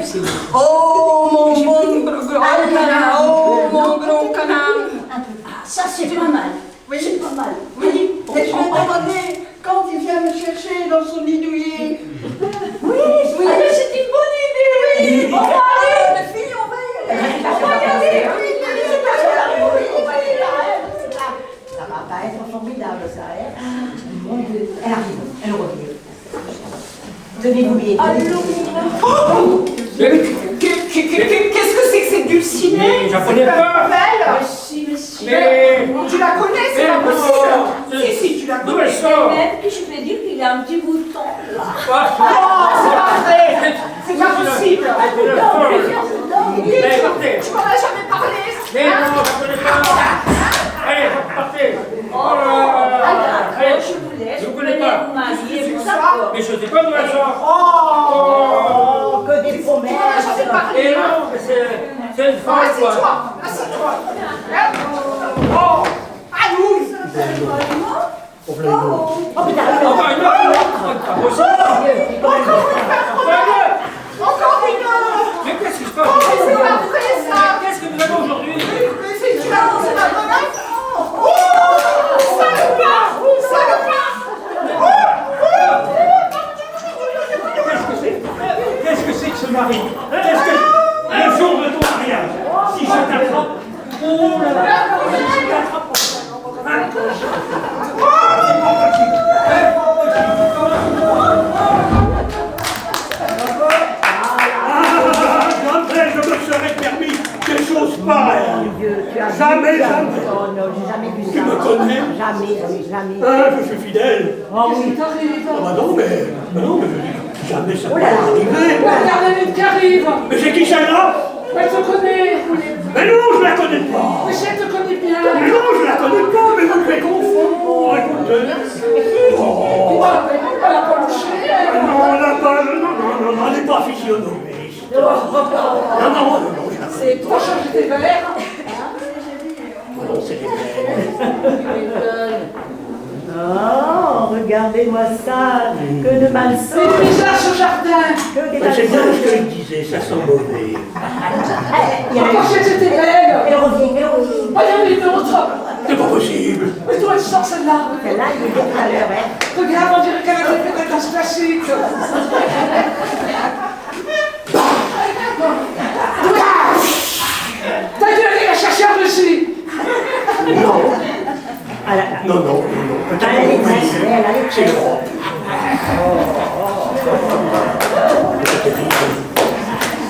oh mon bon grand canard, oh mon grand canard. Ah, ça c'est pas mal. Oui, C'est pas mal. oui. Et je vais demander quand il vient me chercher dans son lit douillet. Oui, c'est une bonne idée. Oui. On va aller. Les filles, on va y aller. On va y aller. Oui, On va y aller. ça va pas être formidable, ça, hein? Mon Dieu. Elle arrive, elle revient. Tenez vos billets. qu'est-ce que c'est que cette dulcinée? Mais japonais pas. Merci, monsieur. Mais... Tu la connais, c'est pas possible. Si, tu la D'où connais. elle sort? Même que je peux dire qu'il y a un petit bouton là. C'est pas vrai. C'est pas possible. Mais partez. Tu m'en as jamais parlé. Mais non, japonais pas. Allez, partez. Oh là là. Allez, Je vous laisse. je vous Vous connais venez pas. vous marier, vous ça. d'accord. Mais je sais pas d'où elle sort. Oh, que des promesses. Et non, mais c'est une femme, quoi. Assieds-toi. Oh, Anouz. Oh, putain, Encore une autre. Pas possible. Encore une heure. Mais qu'est-ce qui se passe? Oh, c'est pas vrai ça. Qu'est-ce que vous avez aujourd'hui? Mais c'est tu l'as lancé la grenade. Oh, salopard. Qu'est-ce que c'est que ce mari? Qu'est-ce que... Le jour de ton mariage, si je t'attrape... Oh là là! Si je t'attrape... Jamais je me serais permis quelque chose pareil. Jamais. Non, j'ai jamais vu ça. Tu me connais? Jamais. Ah, je suis fidèle. Oh oui. Ah bah non, mais jamais ça peut là là. arriver. Regarde l'une qui arrive. Mais c'est qui celle-là? Elle te connaît. Mais non, je la connais pas. Mais elle te connaît bien. Mais non, je la connais pas, mais vous me faites Oh, regardez-moi ça, que de malsains. C'est bizarre ce jardin. Que des C'est bien malsains. ce que je disais, ça sent mauvais. Encore si c'était belle. Elle revient, elle revient. Oh, il y en a une autre. C'est pas possible. Mais toi, elle sort celle-là. Celle-là, il est bien tout à l'heure, hein. Regarde, on dirait qu'elle a fait des danses classiques. T'as dû aller la chercher en Russie. Non. Ah là, Non, non, non. elle a les tresses, elle a les C'est tresses. l'Europe.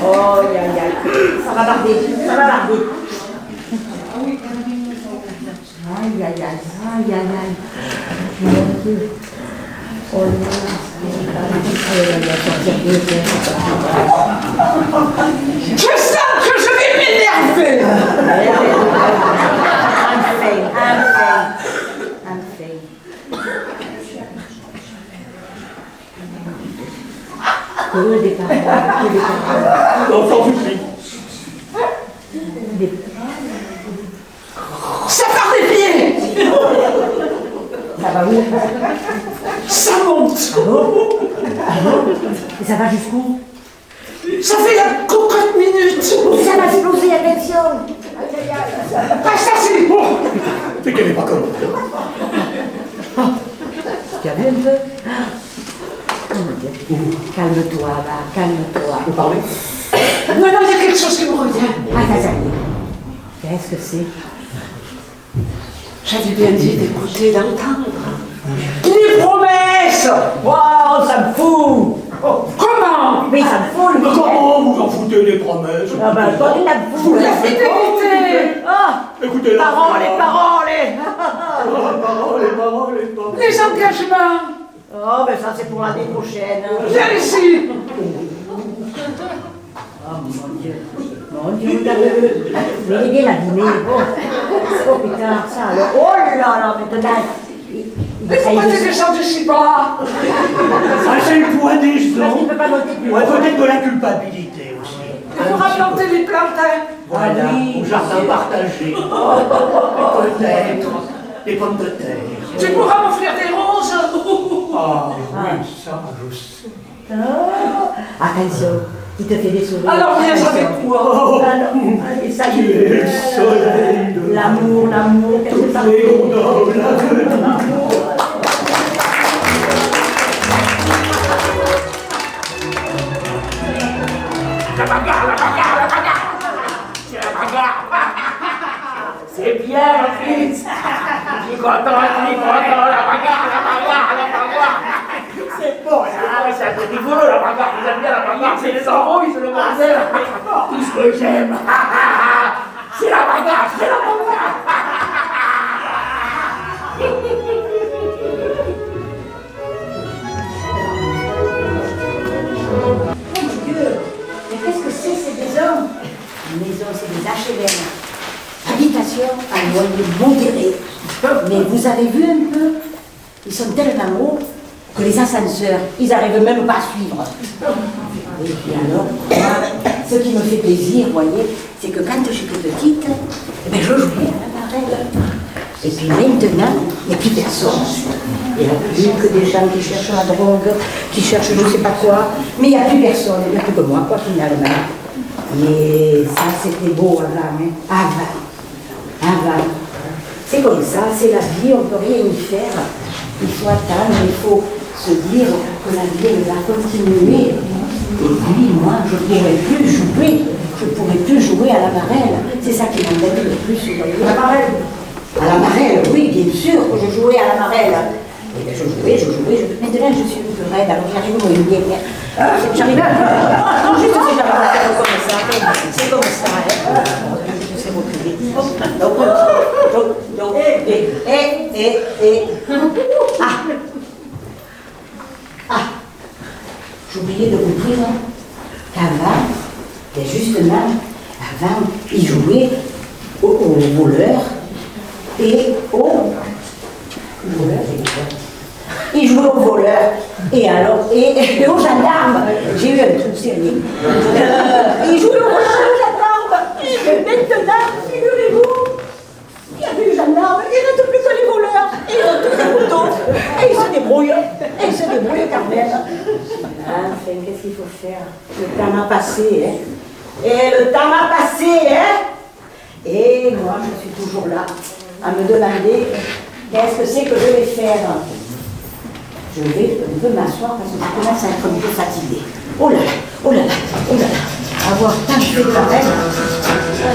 Oh, aïe, aïe, aïe. Ça va barder, ça va barder. Aïe, aïe, aïe, aïe, aïe, aïe. Mon Dieu. Oh non. Je sens que je vais m'énerver. Un fait. Que des paroles. Non, sans souci. Ça part des pieds. Ça va où? Ça monte. Et ça va jusqu'où? Ça fait la cocotte minute. Ça va exploser, attention. Reste assis. C'est qu'elle n'est pas comme Tu as vu un peu? Oh mon Dieu. Calme-toi, va, calme-toi. Vous parlez? Non, non, il y a quelque chose qui me revient. Ah, ça y est. Qu'est-ce que c'est? J'avais bien dit d'écouter, d'entendre. Les promesses. Wow, ça me fout! Comment? Mais ça me fout, le Comment vous en foutez des promesses? Ah ben, toi, tu me fout! La fidélité. Ah! Écoutez la Paroles, phrase. paroles! Les engagements. Oh, ben ça, c'est pour l'année prochaine. Viens ici. Oh mon Dieu! Mon Dieu, regarde-le! Mais il est bien abîmé. Oh putain, ça alors. Oh là là, maintenant. Mais pourquoi tu descendu si bas? Ça, c'est le poids des Parce qu'il gens. ne peut pas monter plus. Ouais, peut-être de la culpabilité aussi. Tu pourras planter les plantains. Voilà, oui. au jardin partagé. Peut-être des pommes de terre. Tu pourras m'offrir des roses. Ah, oui, ça, je sais. Oh. Attention, il te fait des sourires. Alors viens Attention. avec moi. Alors, allez, ça y Tu es le est. soleil de L'amour, l'amour, qu'est-ce que toutes ça les fait? gondoles. La bagarre. C'est la bagarre. C'est bien, mon fils. Je suis content, la bagarre. C'est bon, là. C'est rigolo, la bagarre. Vous aimez bien la bagarre. C'est les embrouilles, c'est le bordel. Tout ce que j'aime. C'est la bagarre. Mon Dieu, mais qu'est-ce que c'est ces maisons? Une maison, c'est des HLM. Habitation à loyer modéré. Mais vous avez vu un peu? Ils sont tellement hauts que les ascenseurs, ils n'arrivent même pas à suivre. Et puis alors, moi, ce qui me fait plaisir, vous voyez, c'est que quand j'étais petite, eh ben, je jouais à la marelle. Et puis maintenant, il n'y a plus personne. Il n'y a plus que des gens qui cherchent la drogue, qui cherchent je ne sais pas quoi. Mais il n'y a plus personne, il n'y a plus que moi, quoi, finalement. Mais ça, c'était beau avant, hein. Avant. C'est comme ça, c'est la vie, on ne peut rien y faire. Il faut attendre, il faut se dire que la vie, elle va continuer. Et puis, moi, je ne pourrais plus jouer. Je ne pourrais plus jouer à la marelle. C'est ça qui m'embête le plus, vous voyez. La marelle? À la marelle, oui, bien sûr que je jouais à la marelle. Et bien, je jouais. Maintenant, je suis une peu raide, alors j'arrive au milieu. J'arrive à... Non, juste si j'arrive à faire comme ça. C'est comme ça, hein. Je sais reculer. Donc, j'oubliais de vous dire qu'avant, et justement, avant, ils jouaient aux voleurs et aux... Ils jouaient aux voleurs et alors et aux gendarmes. J'ai eu un truc sérieux. Ils jouaient aux voleurs et aux gendarmes. Et maintenant, figurez-vous, il y a plus de gendarmes, il ne reste plus que enfin, qu'est-ce qu'il faut faire? Le temps a passé, hein? Et le temps a passé, hein? Et moi, je suis toujours là, à me demander qu'est-ce que c'est que je vais faire. Je vais un peu m'asseoir parce que je commence à être un peu fatiguée. Oh là là, oh là là, oh là là. Avoir tant de choses à faire.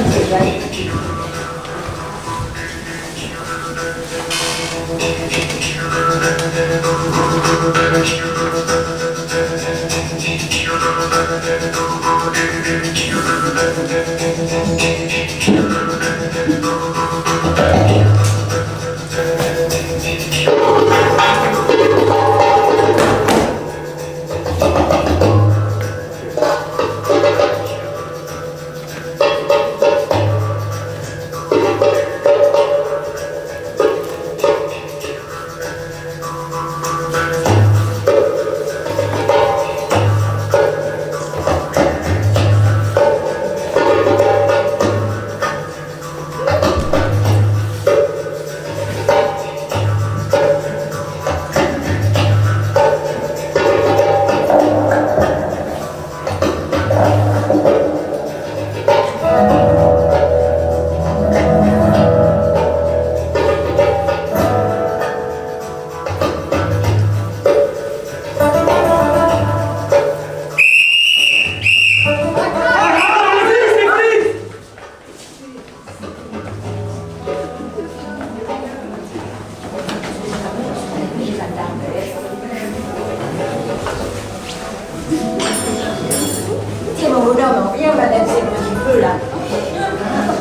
Tiens, mon bonhomme, viens, on va danser un petit peu là.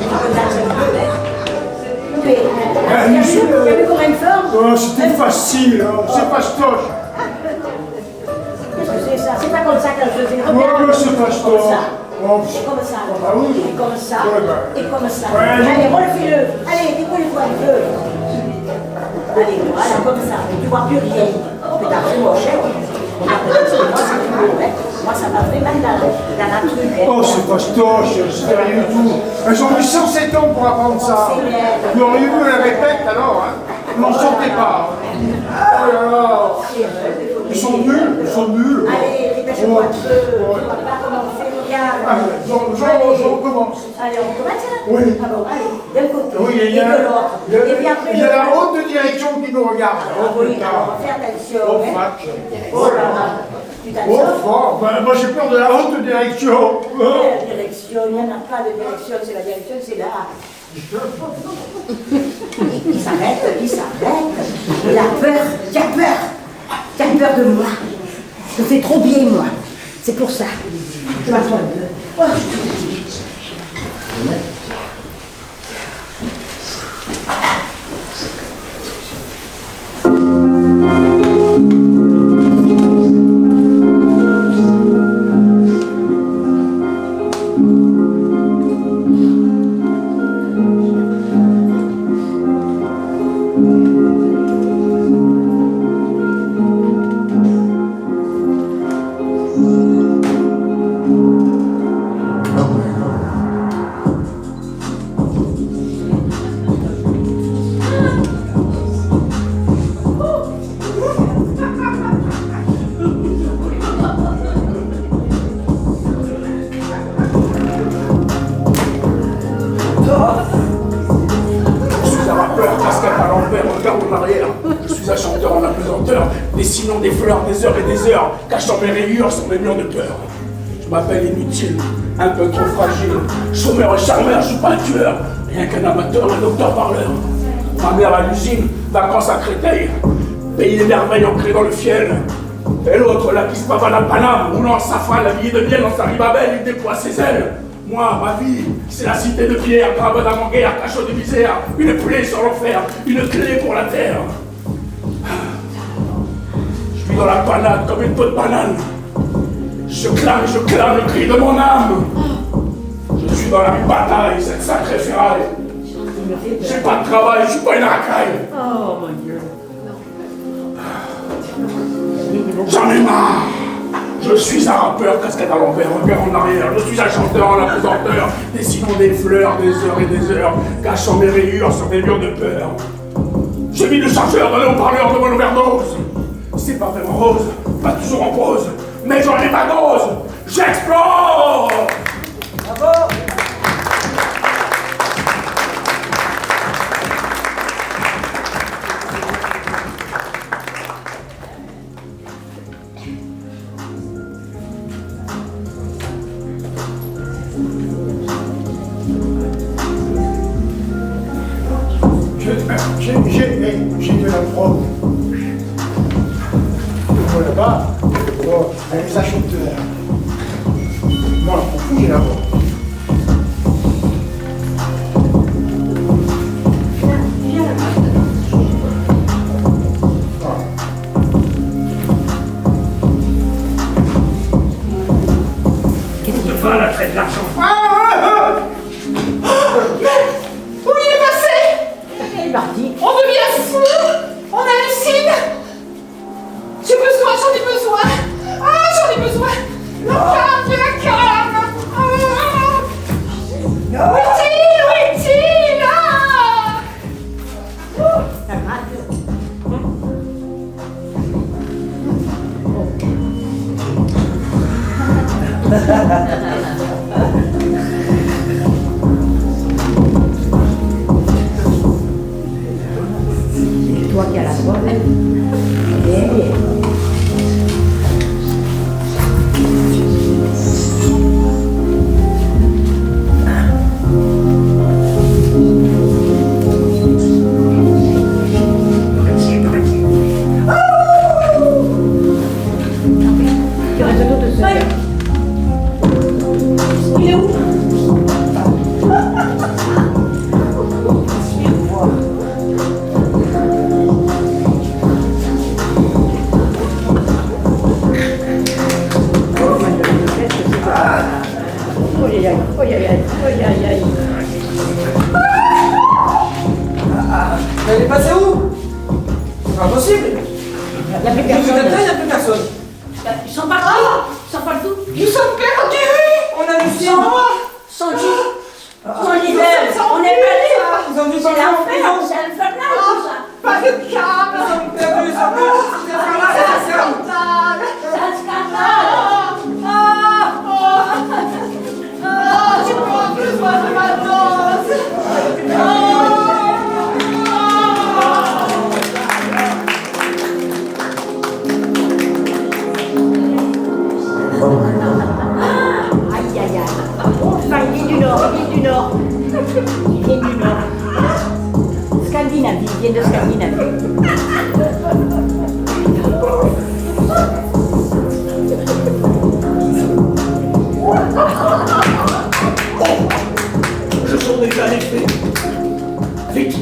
On danse un peu, hein. Mais, tu as vu comment il forme? Oh, c'était facile, hein. C'est fastoche. Qu'est-ce que c'est ça? C'est pas comme ça qu'elle faisait. Oh, Regarde. mais c'est fastoche. Oh, Et comme ça, ah oui. et comme ça, Ouais, bah. et comme ça. Ouais, Allez, relevez-le. Allez, découle-toi un peu. Allez, voilà, comme ça. Tu vois plus rien. Mais t'as pris mon cher. On a peut-être que moi, c'est plus beau, hein. Moi, ça va vraiment dans la truc. Hein. Oh, c'est fastoche, c'était rien du tout. Elles ont mis 107 ans pour apprendre ça. Vous auriez vu la répète alors, hein. Vous n'en sortez pas. Oh là là. Ils sont nuls, ils sont nuls. Allez, dépêche-moi un peu. Tu vois pas comment on fait, regarde. Je recommence. Allez, on commence là? Oui. Ah bon, allez, d'un côté. Oui, et de l'autre. Et puis après, il y a la haute direction qui nous regarde. Ah oui, alors fais attention. Oh, hein. fac. Oh là là. Tu Oh, t'attends? fort. Ben, moi, j'ai peur de la haute direction. La direction, il n'y en a pas de direction, c'est la direction, c'est là. Il s'arrête, il s'arrête. Il a peur, tu as peur. Tu as peur de moi. Je fais trop bien, moi. C'est pour ça. Je m'assois un peu. Oh. Dessinant des fleurs des heures et des heures, cachant mes rayures sur mes murs de peur. Je m'appelle inutile, un peu trop fragile, chômeur et charmeur, je suis pas un tueur, rien qu'un amateur, un docteur parleur. Ma mère à l'usine, vacances à Créteil, pays des merveilles ancrées dans le fiel. Et l'autre, la piste pavane à Paname, roulant en safran, habillé de miel dans sa ribambelle, il déploie ses ailes. Moi, ma vie, c'est la cité de pierre, gravonnant en guerre, cachot de misère, une plaie sur l'enfer, une clé pour la terre. Je vis dans la panade comme une peau de banane. Je clame le cri de mon âme. Je suis dans la bataille, cette sacrée ferraille. J'ai pas de travail, je suis pas une racaille. Oh mon Dieu. J'en ai marre. Je suis un rappeur, casquette à l'envers, regard en arrière. Je suis un chanteur en apesanteur, dessinant des fleurs, des heures et des heures, cachant mes rayures sur mes murs de peur. J'ai mis le chargeur dans le haut-parleur de mon overdose. C'est pas vraiment rose, pas toujours en prose. Mais j'en ai ma dose. J'explose. Bravo. J'ai de la preuve. Voilà là-bas, oh, avec sa chanteur. Moi, je m'en fous, j'ai la voix. Enfin, la traite de l'argent. Où il est passé? Il est parti. On devient fou. On hallucine. J'ai besoin, j'en ai besoin. Ah, j'en ai besoin. La calme. Où est-il? Où est-il? Ah. C'est toi qui as la voix. Eh bien. Tu restes toute seule. Il est où? Mais elle est passée où? C'est impossible. Il n'y a plus Il n'y personne. a plus personne. Ils sont partis. Ils sont partis. Ils sont perdus. On hallucine. Sans l'hiver. On est perdus. Ils ont dû C'est partir en l'enfer. prison. C'est infernal tout ça. Pas de câble. Ils ont perdu, ils ont perdu. C'est un scandale. C'est un scandale. J'ai pas besoin de ma dose. Aïe, aïe, aïe. Enfin, il vient du Nord, il vient du Nord. Il vient du Nord. Scandinavie, il vient de Scandinavie. Je sens déjà l'effet. Vite,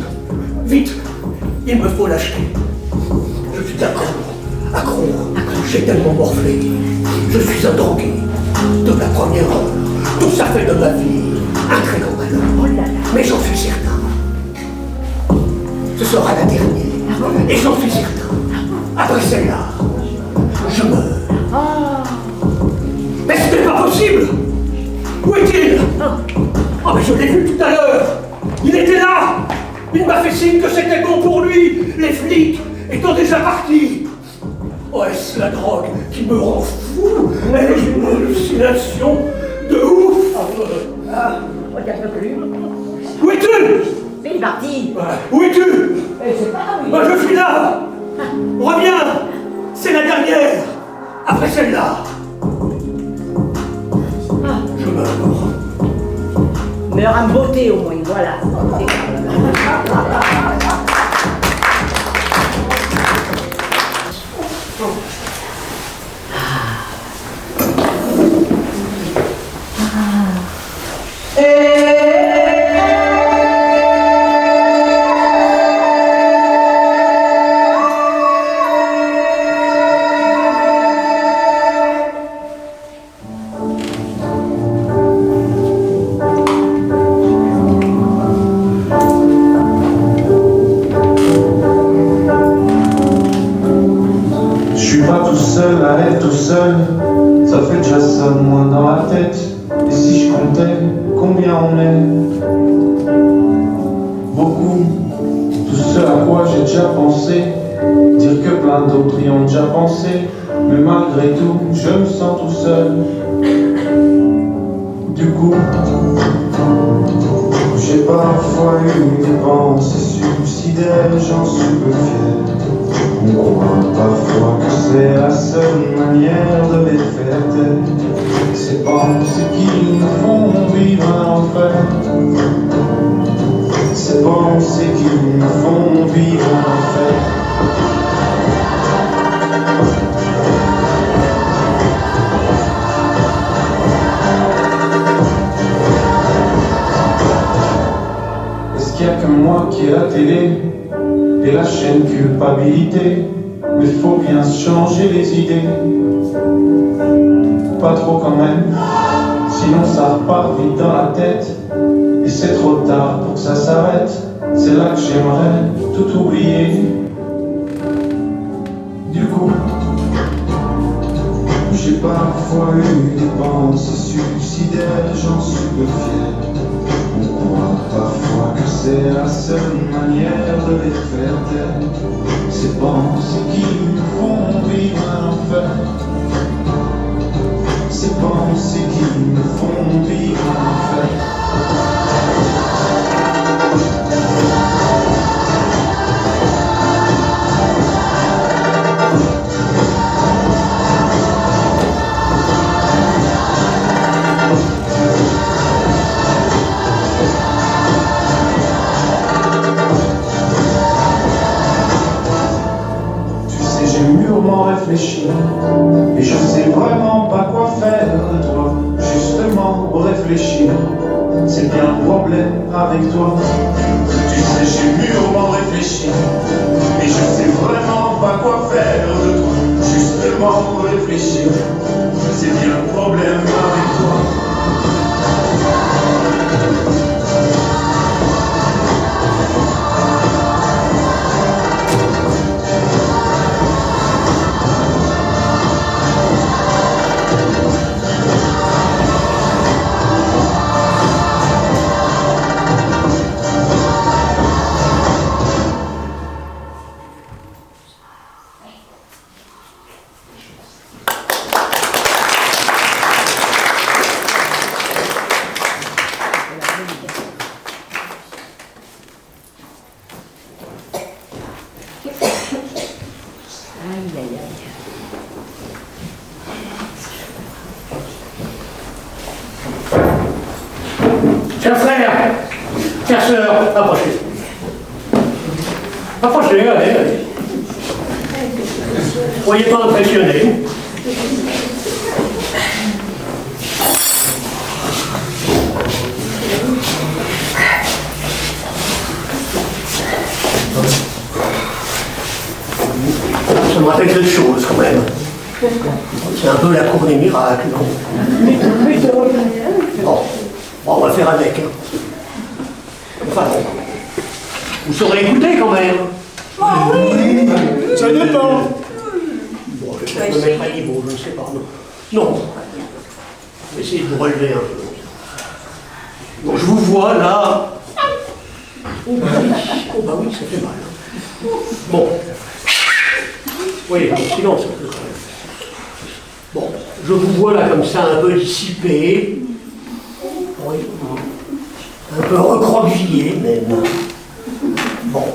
vite, il me faut l'acheter. Je suis accro, j'ai tellement morflé. Je suis un drogué de la première heure. Tout ça fait de ma vie un très grand malheur. Mais j'en suis certain. Ce sera la dernière. Et j'en suis certain. Après celle-là, je meurs. Mais ce n'est pas possible. Où est-il? Oh, mais je l'ai vu tout à l'heure. Il était là. Il m'a fait signe que c'était bon pour lui. Les flics étant déjà partis. Oh, est-ce la drogue qui me rend fou? Ai-je une hallucination de ouf? Regarde plus. Où es-tu? Mais il est parti. Où es-tu? C'est pas là où il est. Moi, je suis là. Reviens. C'est la dernière. Après celle-là. Je meurs. Meurs en beauté au moins, voilà. À être tout seul, ça fait déjà ça de moins dans la tête. Et si je comptais combien on est? Beaucoup, tout ce à quoi j'ai déjà pensé. dire que plein d'autres y ont déjà pensé, mais malgré tout, je me sens tout seul. Du coup, j'ai parfois eu des pensées suicidaires, j'en suis peu fier. On croit parfois que c'est la seule manière de les faire taire. Ces pensées qui nous font vivre un enfer. Ces pensées qui nous font vivre un enfer. Est-ce qu'il n'y a que moi qui ai la télé et la chaîne culpabilité? Mais faut bien se changer les idées. Pas trop quand même, sinon ça repart vite dans la tête. Et c'est trop tard pour que ça s'arrête. C'est là que j'aimerais tout oublier. Du coup, j'ai parfois eu des pensées suicidaires, j'en suis peu fier. On croit parfois que c'est la seule manière de les faire taire. Ces pensées qui nous font vivre un enfer. Ces pensées qui nous font vivre un enfer. Réfléchir, et je sais vraiment pas quoi faire de toi. Justement, réfléchir, c'est bien le problème avec toi. Tu sais, j'ai mûrement réfléchi, et je sais vraiment pas quoi faire de toi. Justement, réfléchir, c'est bien le problème avec toi. Chers frères, chères sœurs, approchez. Approchez, allez. Soyez pas impressionnés. Ça me rappelle quelque chose quand même. C'est un peu la cour des miracles, non? Bon. Bon, on va faire avec. Enfin, vous saurez écouter quand même. Oh oui. Ça dépend. Bon, je vais me mettre à niveau, je ne sais pas. Non. Je vais essayer de vous relever un peu. Bon, je vous vois là. Oh bah oui, ça fait mal. Bon. Oui, silence un peu quand même. Bon, je vous vois là comme ça un peu dissipé. Oui, un peu recroquevillé même. Bon,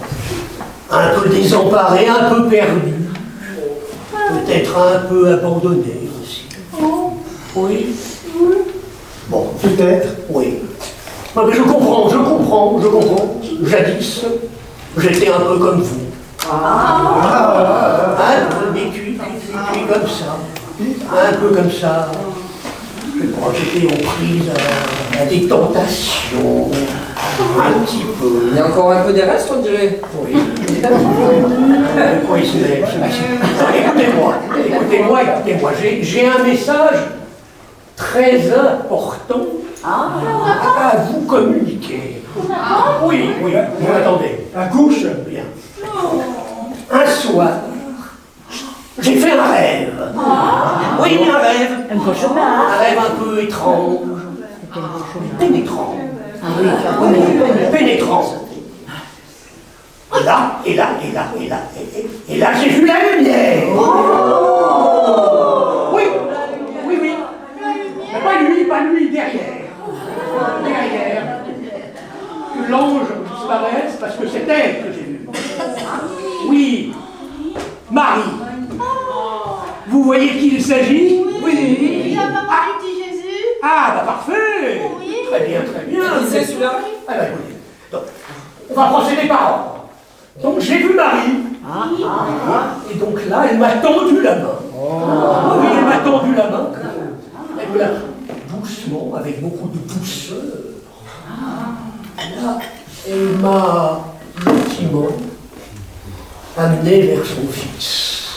un peu désemparé, un peu perdu. Peut-être un peu abandonné aussi. Oui. Bon, peut-être, oui. Ah, mais je comprends. Jadis, j'étais un peu comme vous. Un peu vécu comme ça. Un peu comme ça. Je crois que j'étais aux prises à des tentations, un petit peu. Il y a encore un peu des restes, on dirait. Oui. Oui, écoutez-moi, j'ai un message très important à vous communiquer. Oui, attendez. À couche. Bien. Un soir, j'ai fait un rêve. Oui, un rêve. Un cauchemar. Un rêve un peu étrange. Pénétrant. Pénétrant. Et là, j'ai vu la lumière. Oui. Mais pas lui, derrière. Que l'ange disparaisse parce que c'est elle que j'ai vue. Oui, Marie. Vous voyez qui il s'agit? Oui, la maman du petit Jésus. Ah, bah parfait. Oui. Très bien. Qui c'est celui-là? Ah bah écoutez, donc, on va procéder par ordre. Donc j'ai vu Marie. Et donc là, elle m'a tendu la main. Oui, elle m'a tendu la main. Et voilà, doucement, avec beaucoup de douceur. Là, elle m'a gentiment amené vers son fils.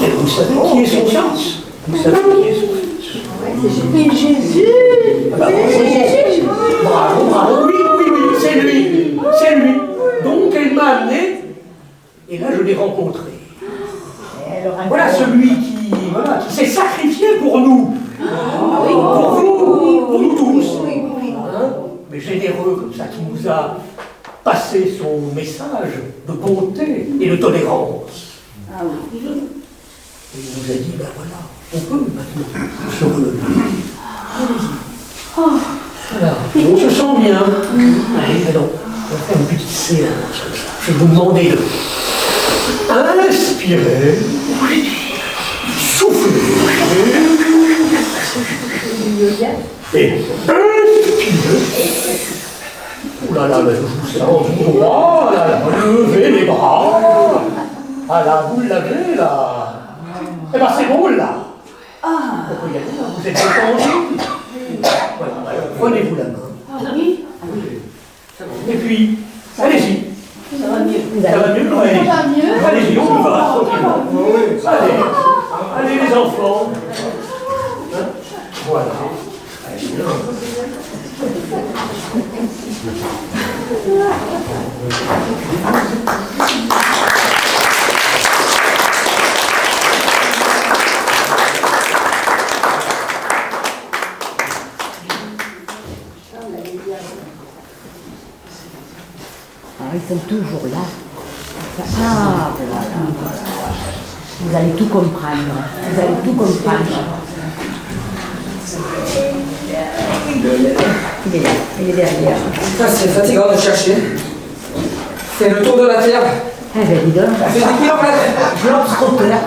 Et vous savez qui est son fils? Vous savez qui est son fils? Mais Jésus. Bravo, oui, c'est lui. Donc elle m'a amené, et là je l'ai rencontré. Voilà celui qui s'est sacrifié pour nous. Pour nous tous. Hein? Mais généreux comme ça, qui nous a passé son message de bonté et de tolérance. Et il nous a dit, ben voilà, on peut maintenant se relever. Voilà, on se sent bien. Allez, alors, on va faire une petite séance comme ça. Je vais vous demander de inspirer, souffler, et inspirer. Oh là là, je vous sens du droit, là, levez les bras. Ah là, vous l'avez là. Eh ben c'est bon là. On peut y aller, là. Vous êtes détendu. Voilà, alors prenez-vous la main. Oui. Et puis, allez-y. Ça va mieux. Ça va mieux, ouais. Ça va mieux. Allez-y, on y va, tranquillement. Allez les enfants. Hein? Voilà. Allez, Ils sont toujours là. Ah, voilà. Vous allez tout comprendre. Vous allez tout comprendre. Il est là, il est derrière. Ça, c'est fatigant de chercher. Fais le tour de la terre. Eh ben, dis donc. Fais des kilomètres. Globe-trotteur.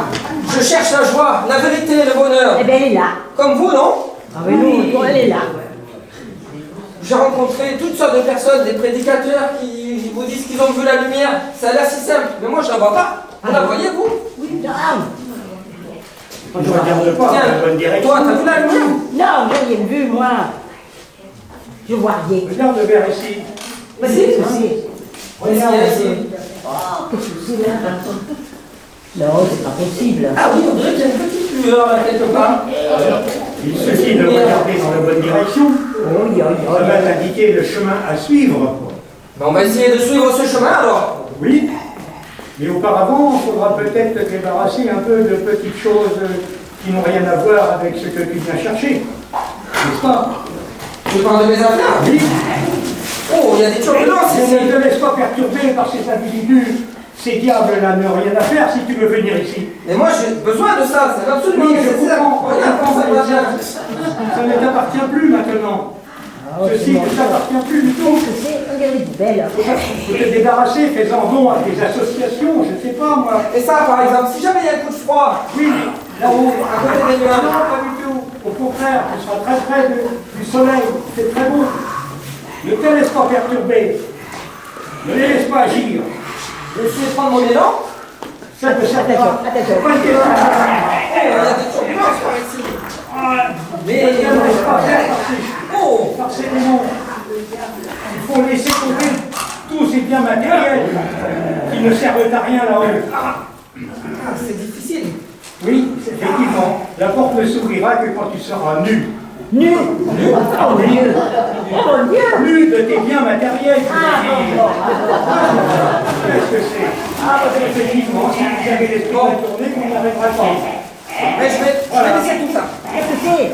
Je cherche la joie, la vérité, le bonheur. Eh bien, elle est là. Comme vous, non? Ah, mais nous, elle est là. J'ai rencontré toutes sortes de personnes, des prédicateurs qui vous disent qu'ils ont vu la lumière. Ça a l'air si simple, mais moi je la vois pas. Vous la voyez, vous? Oui, non. je ne regarde pas dans la bonne direction. Toi, t'as vu la lumière? Non, j'ai rien vu, moi. Je vois rien. Regarde vers ici. Vas-y. Regarde ici. Oh, qu'est-ce que c'est là? Non, c'est pas possible. Ah oui, on dirait qu'il y a une petite lueur là quelque part. Il suffit de regarder dans la bonne direction. Ça va t'indiquer le chemin à suivre. Mais on va essayer de suivre ce chemin alors. Oui, mais auparavant, il faudra peut-être te débarrasser un peu de petites choses qui n'ont rien à voir avec ce que tu viens chercher. N'est-ce pas? Tu parles de mes affaires? Oui. Oh, il y a des turbulences ici. Ne te laisse pas perturber par ces individus. Ces diables-là n'ont rien à faire si tu veux venir ici. Mais moi j'ai besoin de ça, c'est absolument Oui, je nécessaire. comprends. Regarde comment ça va bien. Ça ne t'appartient plus maintenant. Ceci ne t'appartient plus du tout. Regardez, belle. Faut te débarrasser, fais-en don à des associations, je ne sais pas moi. Et ça par exemple, si jamais il y a un coup de froid, Oui, là-haut, à côté des nuages. non, pas du tout. Au contraire, tu seras très près du soleil, c'est très beau. Ne te laisse pas perturber. Ne les laisse pas agir. Laissez prendre mon élan. Ça ne sert pas. C'est pas une question. Oh, il y a des turbulences par ici. Mais ne te laisse pas faire Oh, par ces démons. Il faut laisser tomber tous ces biens matériels qui ne servent à rien là-haut. c'est difficile. Oui, effectivement. La porte ne s'ouvrira que quand tu seras nu. Nu. Oh mon Dieu. Oh mon Dieu. Nu de tes biens matériels. Qu'est-ce que c'est? Effectivement, si vous avez l'esprit retourné, vous n'y arriverez pas. Mais je vais laisser tout ça. Qu'est-ce que c'est?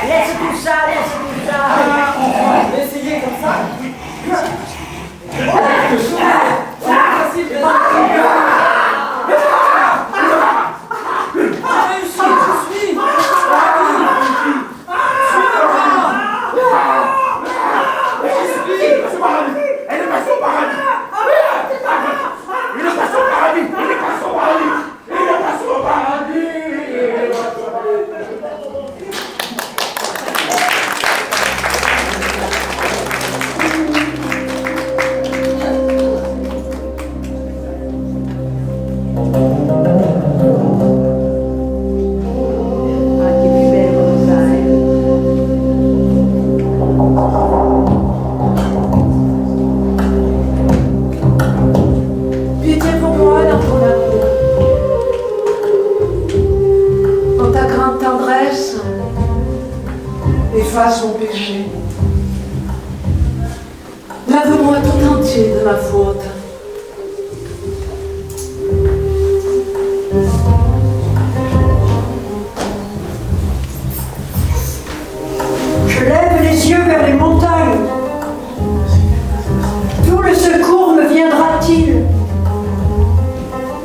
Laisse tout ça, laisse tout ça. Je vais essayer comme ça. Ça s'il te plaît. J'ai réussi, je suis. Elle est passée au paradis. Il est passé au paradis. Il est passé au paradis. Il est passé au paradis. Pitié pour moi dans ton amour, dans ta grande tendresse, efface mon péché. Lave-moi tout entier de ma faute. Je lève les yeux vers les montagnes. D'où le secours me viendra-t-il?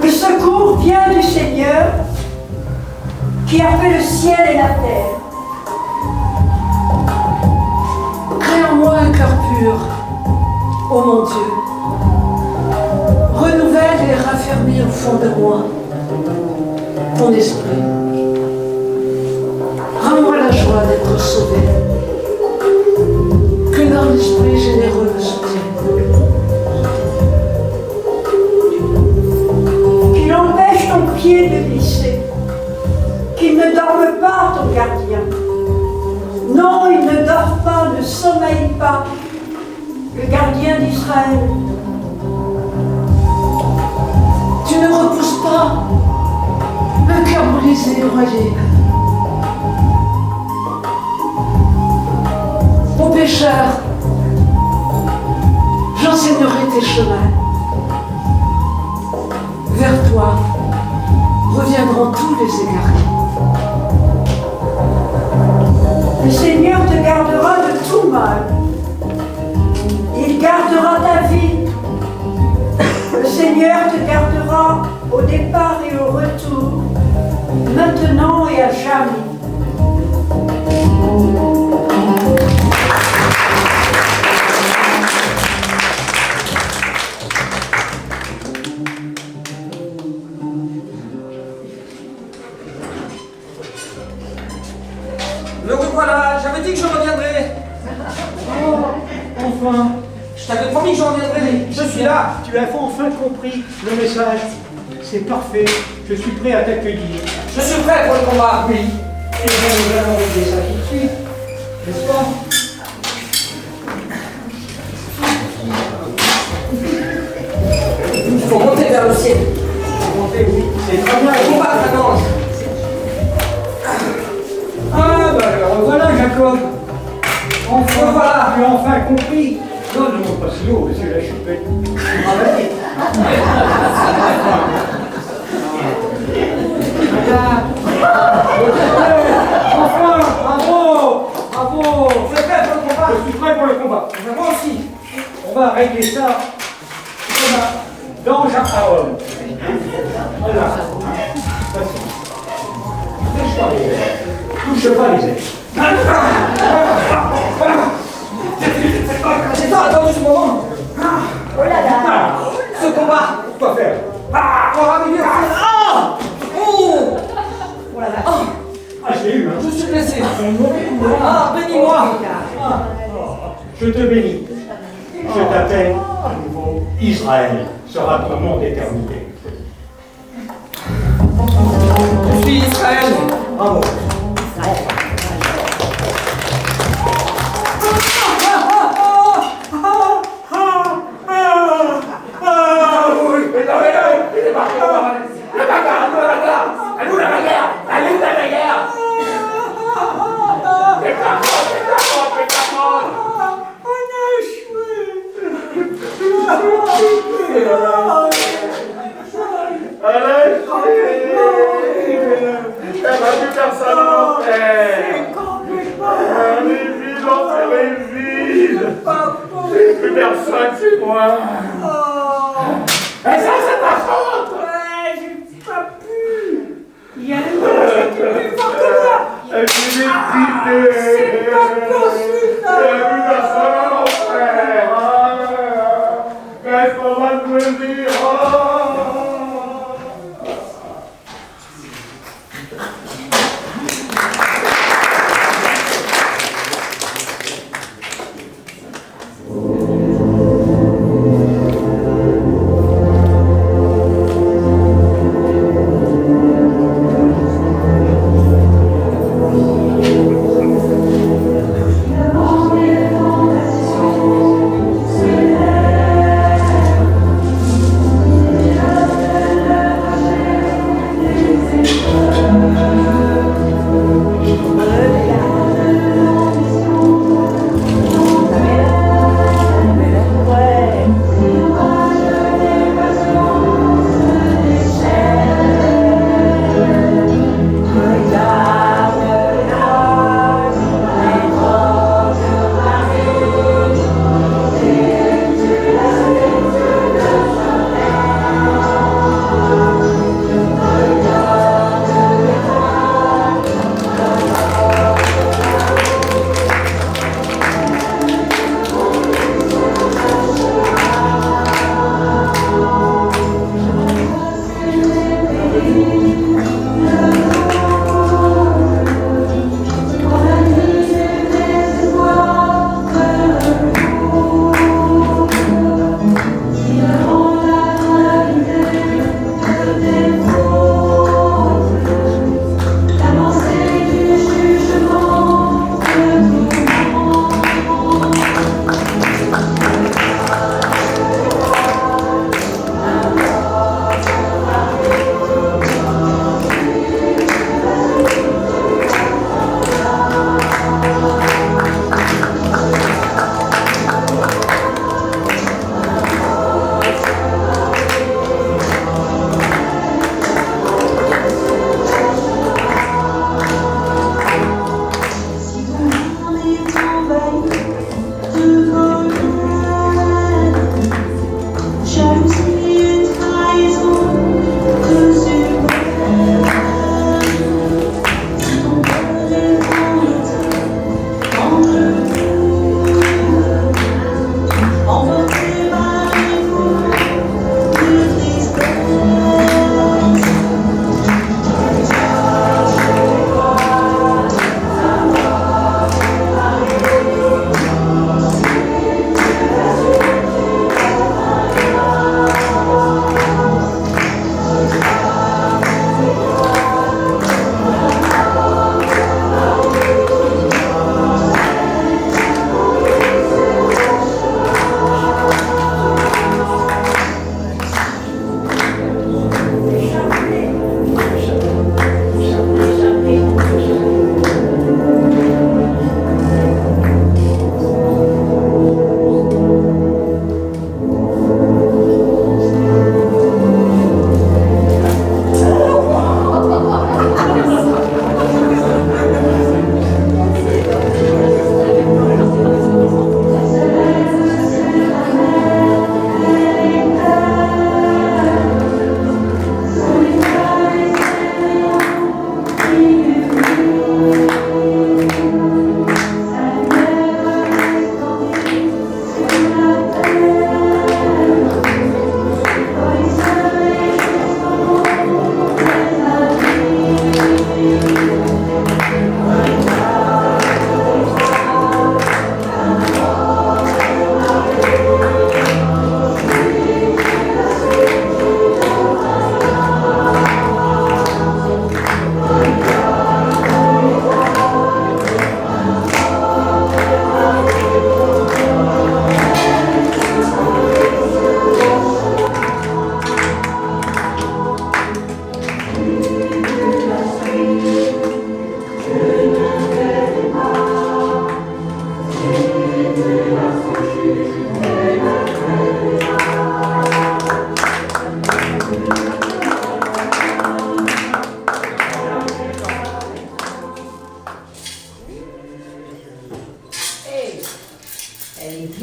Le secours vient du Seigneur qui a fait le ciel et la terre. Crée en moi un cœur pur, ô mon Dieu. Renouvelle et raffermis au fond de moi ton esprit. Rends-moi la joie d'être sauvé. Que dans l'esprit généreux me soutienne. Qu'il empêche ton pied de glisser. Qu'il ne dorme pas, ton gardien. Non, il ne dort pas, ne sommeille pas, le gardien d'Israël. Tu ne repousses pas un cœur brisé et broyé. Ô pécheur, j'enseignerai tes chemins. Vers toi reviendront tous les égarés. Le Seigneur te gardera de tout mal. Il gardera ta vie. Le Seigneur te gardera au départ et au retour, maintenant et à jamais. Le revoilà, j'avais dit que je reviendrais. Oh, enfin, Je t'avais promis que je reviendrais. Je suis là. tu as enfin compris le message. C'est parfait, je suis prêt à t'accueillir. Je suis prêt pour le combat. Oui, et bien nous allons régler ça tout de suite, n'est-ce pas? Il faut monter vers le ciel. Montez, oui, c'est très bien. Combattre la gorge. Ah, bah alors voilà, Jacob. Enfin, Voilà. tu as enfin compris. Non, ne monte pas si haut, parce que là, je suis prêt. Enfin, bravo, bravo. Je suis prêt pour le combat. Je suis prêt pour le combat. Moi aussi. On va régler ça comme un d'ange à homme. Voilà. Touche pas les ailes. J'ai tant attendu ce moment. Oh là là. Ce combat. Quoi faire? Pour arriver à... Ah Oh Ah, je l'ai eu, hein. Je suis blessé. Ah, bénis-moi. Je te bénis. Je t'appelle à nouveau Israël. Sera ton nom d'éternité. Je suis Israël. Bravo. Personne, c'est moi. Est-ce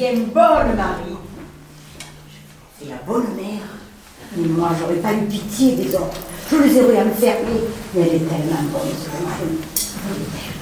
bien bonne, Marie. C'est la bonne mère. Mais moi, j'aurais pas eu pitié des autres. Je les aurais enfermés. Mais elle est tellement bonne, cette Marie. Elle est tellement.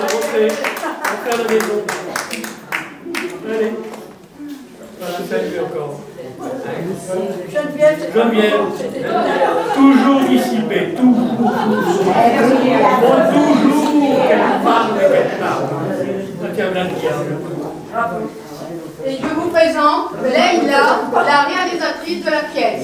rentrez. On va faire la maison. Allez. Voilà, salut encore. Geneviève, Toujours dissipée, toujours. Bon, toujours qu'elle parle, mais qu'elle parle. Donc, il y a un diable. Et je vous présente Leïla, la réalisatrice de la pièce.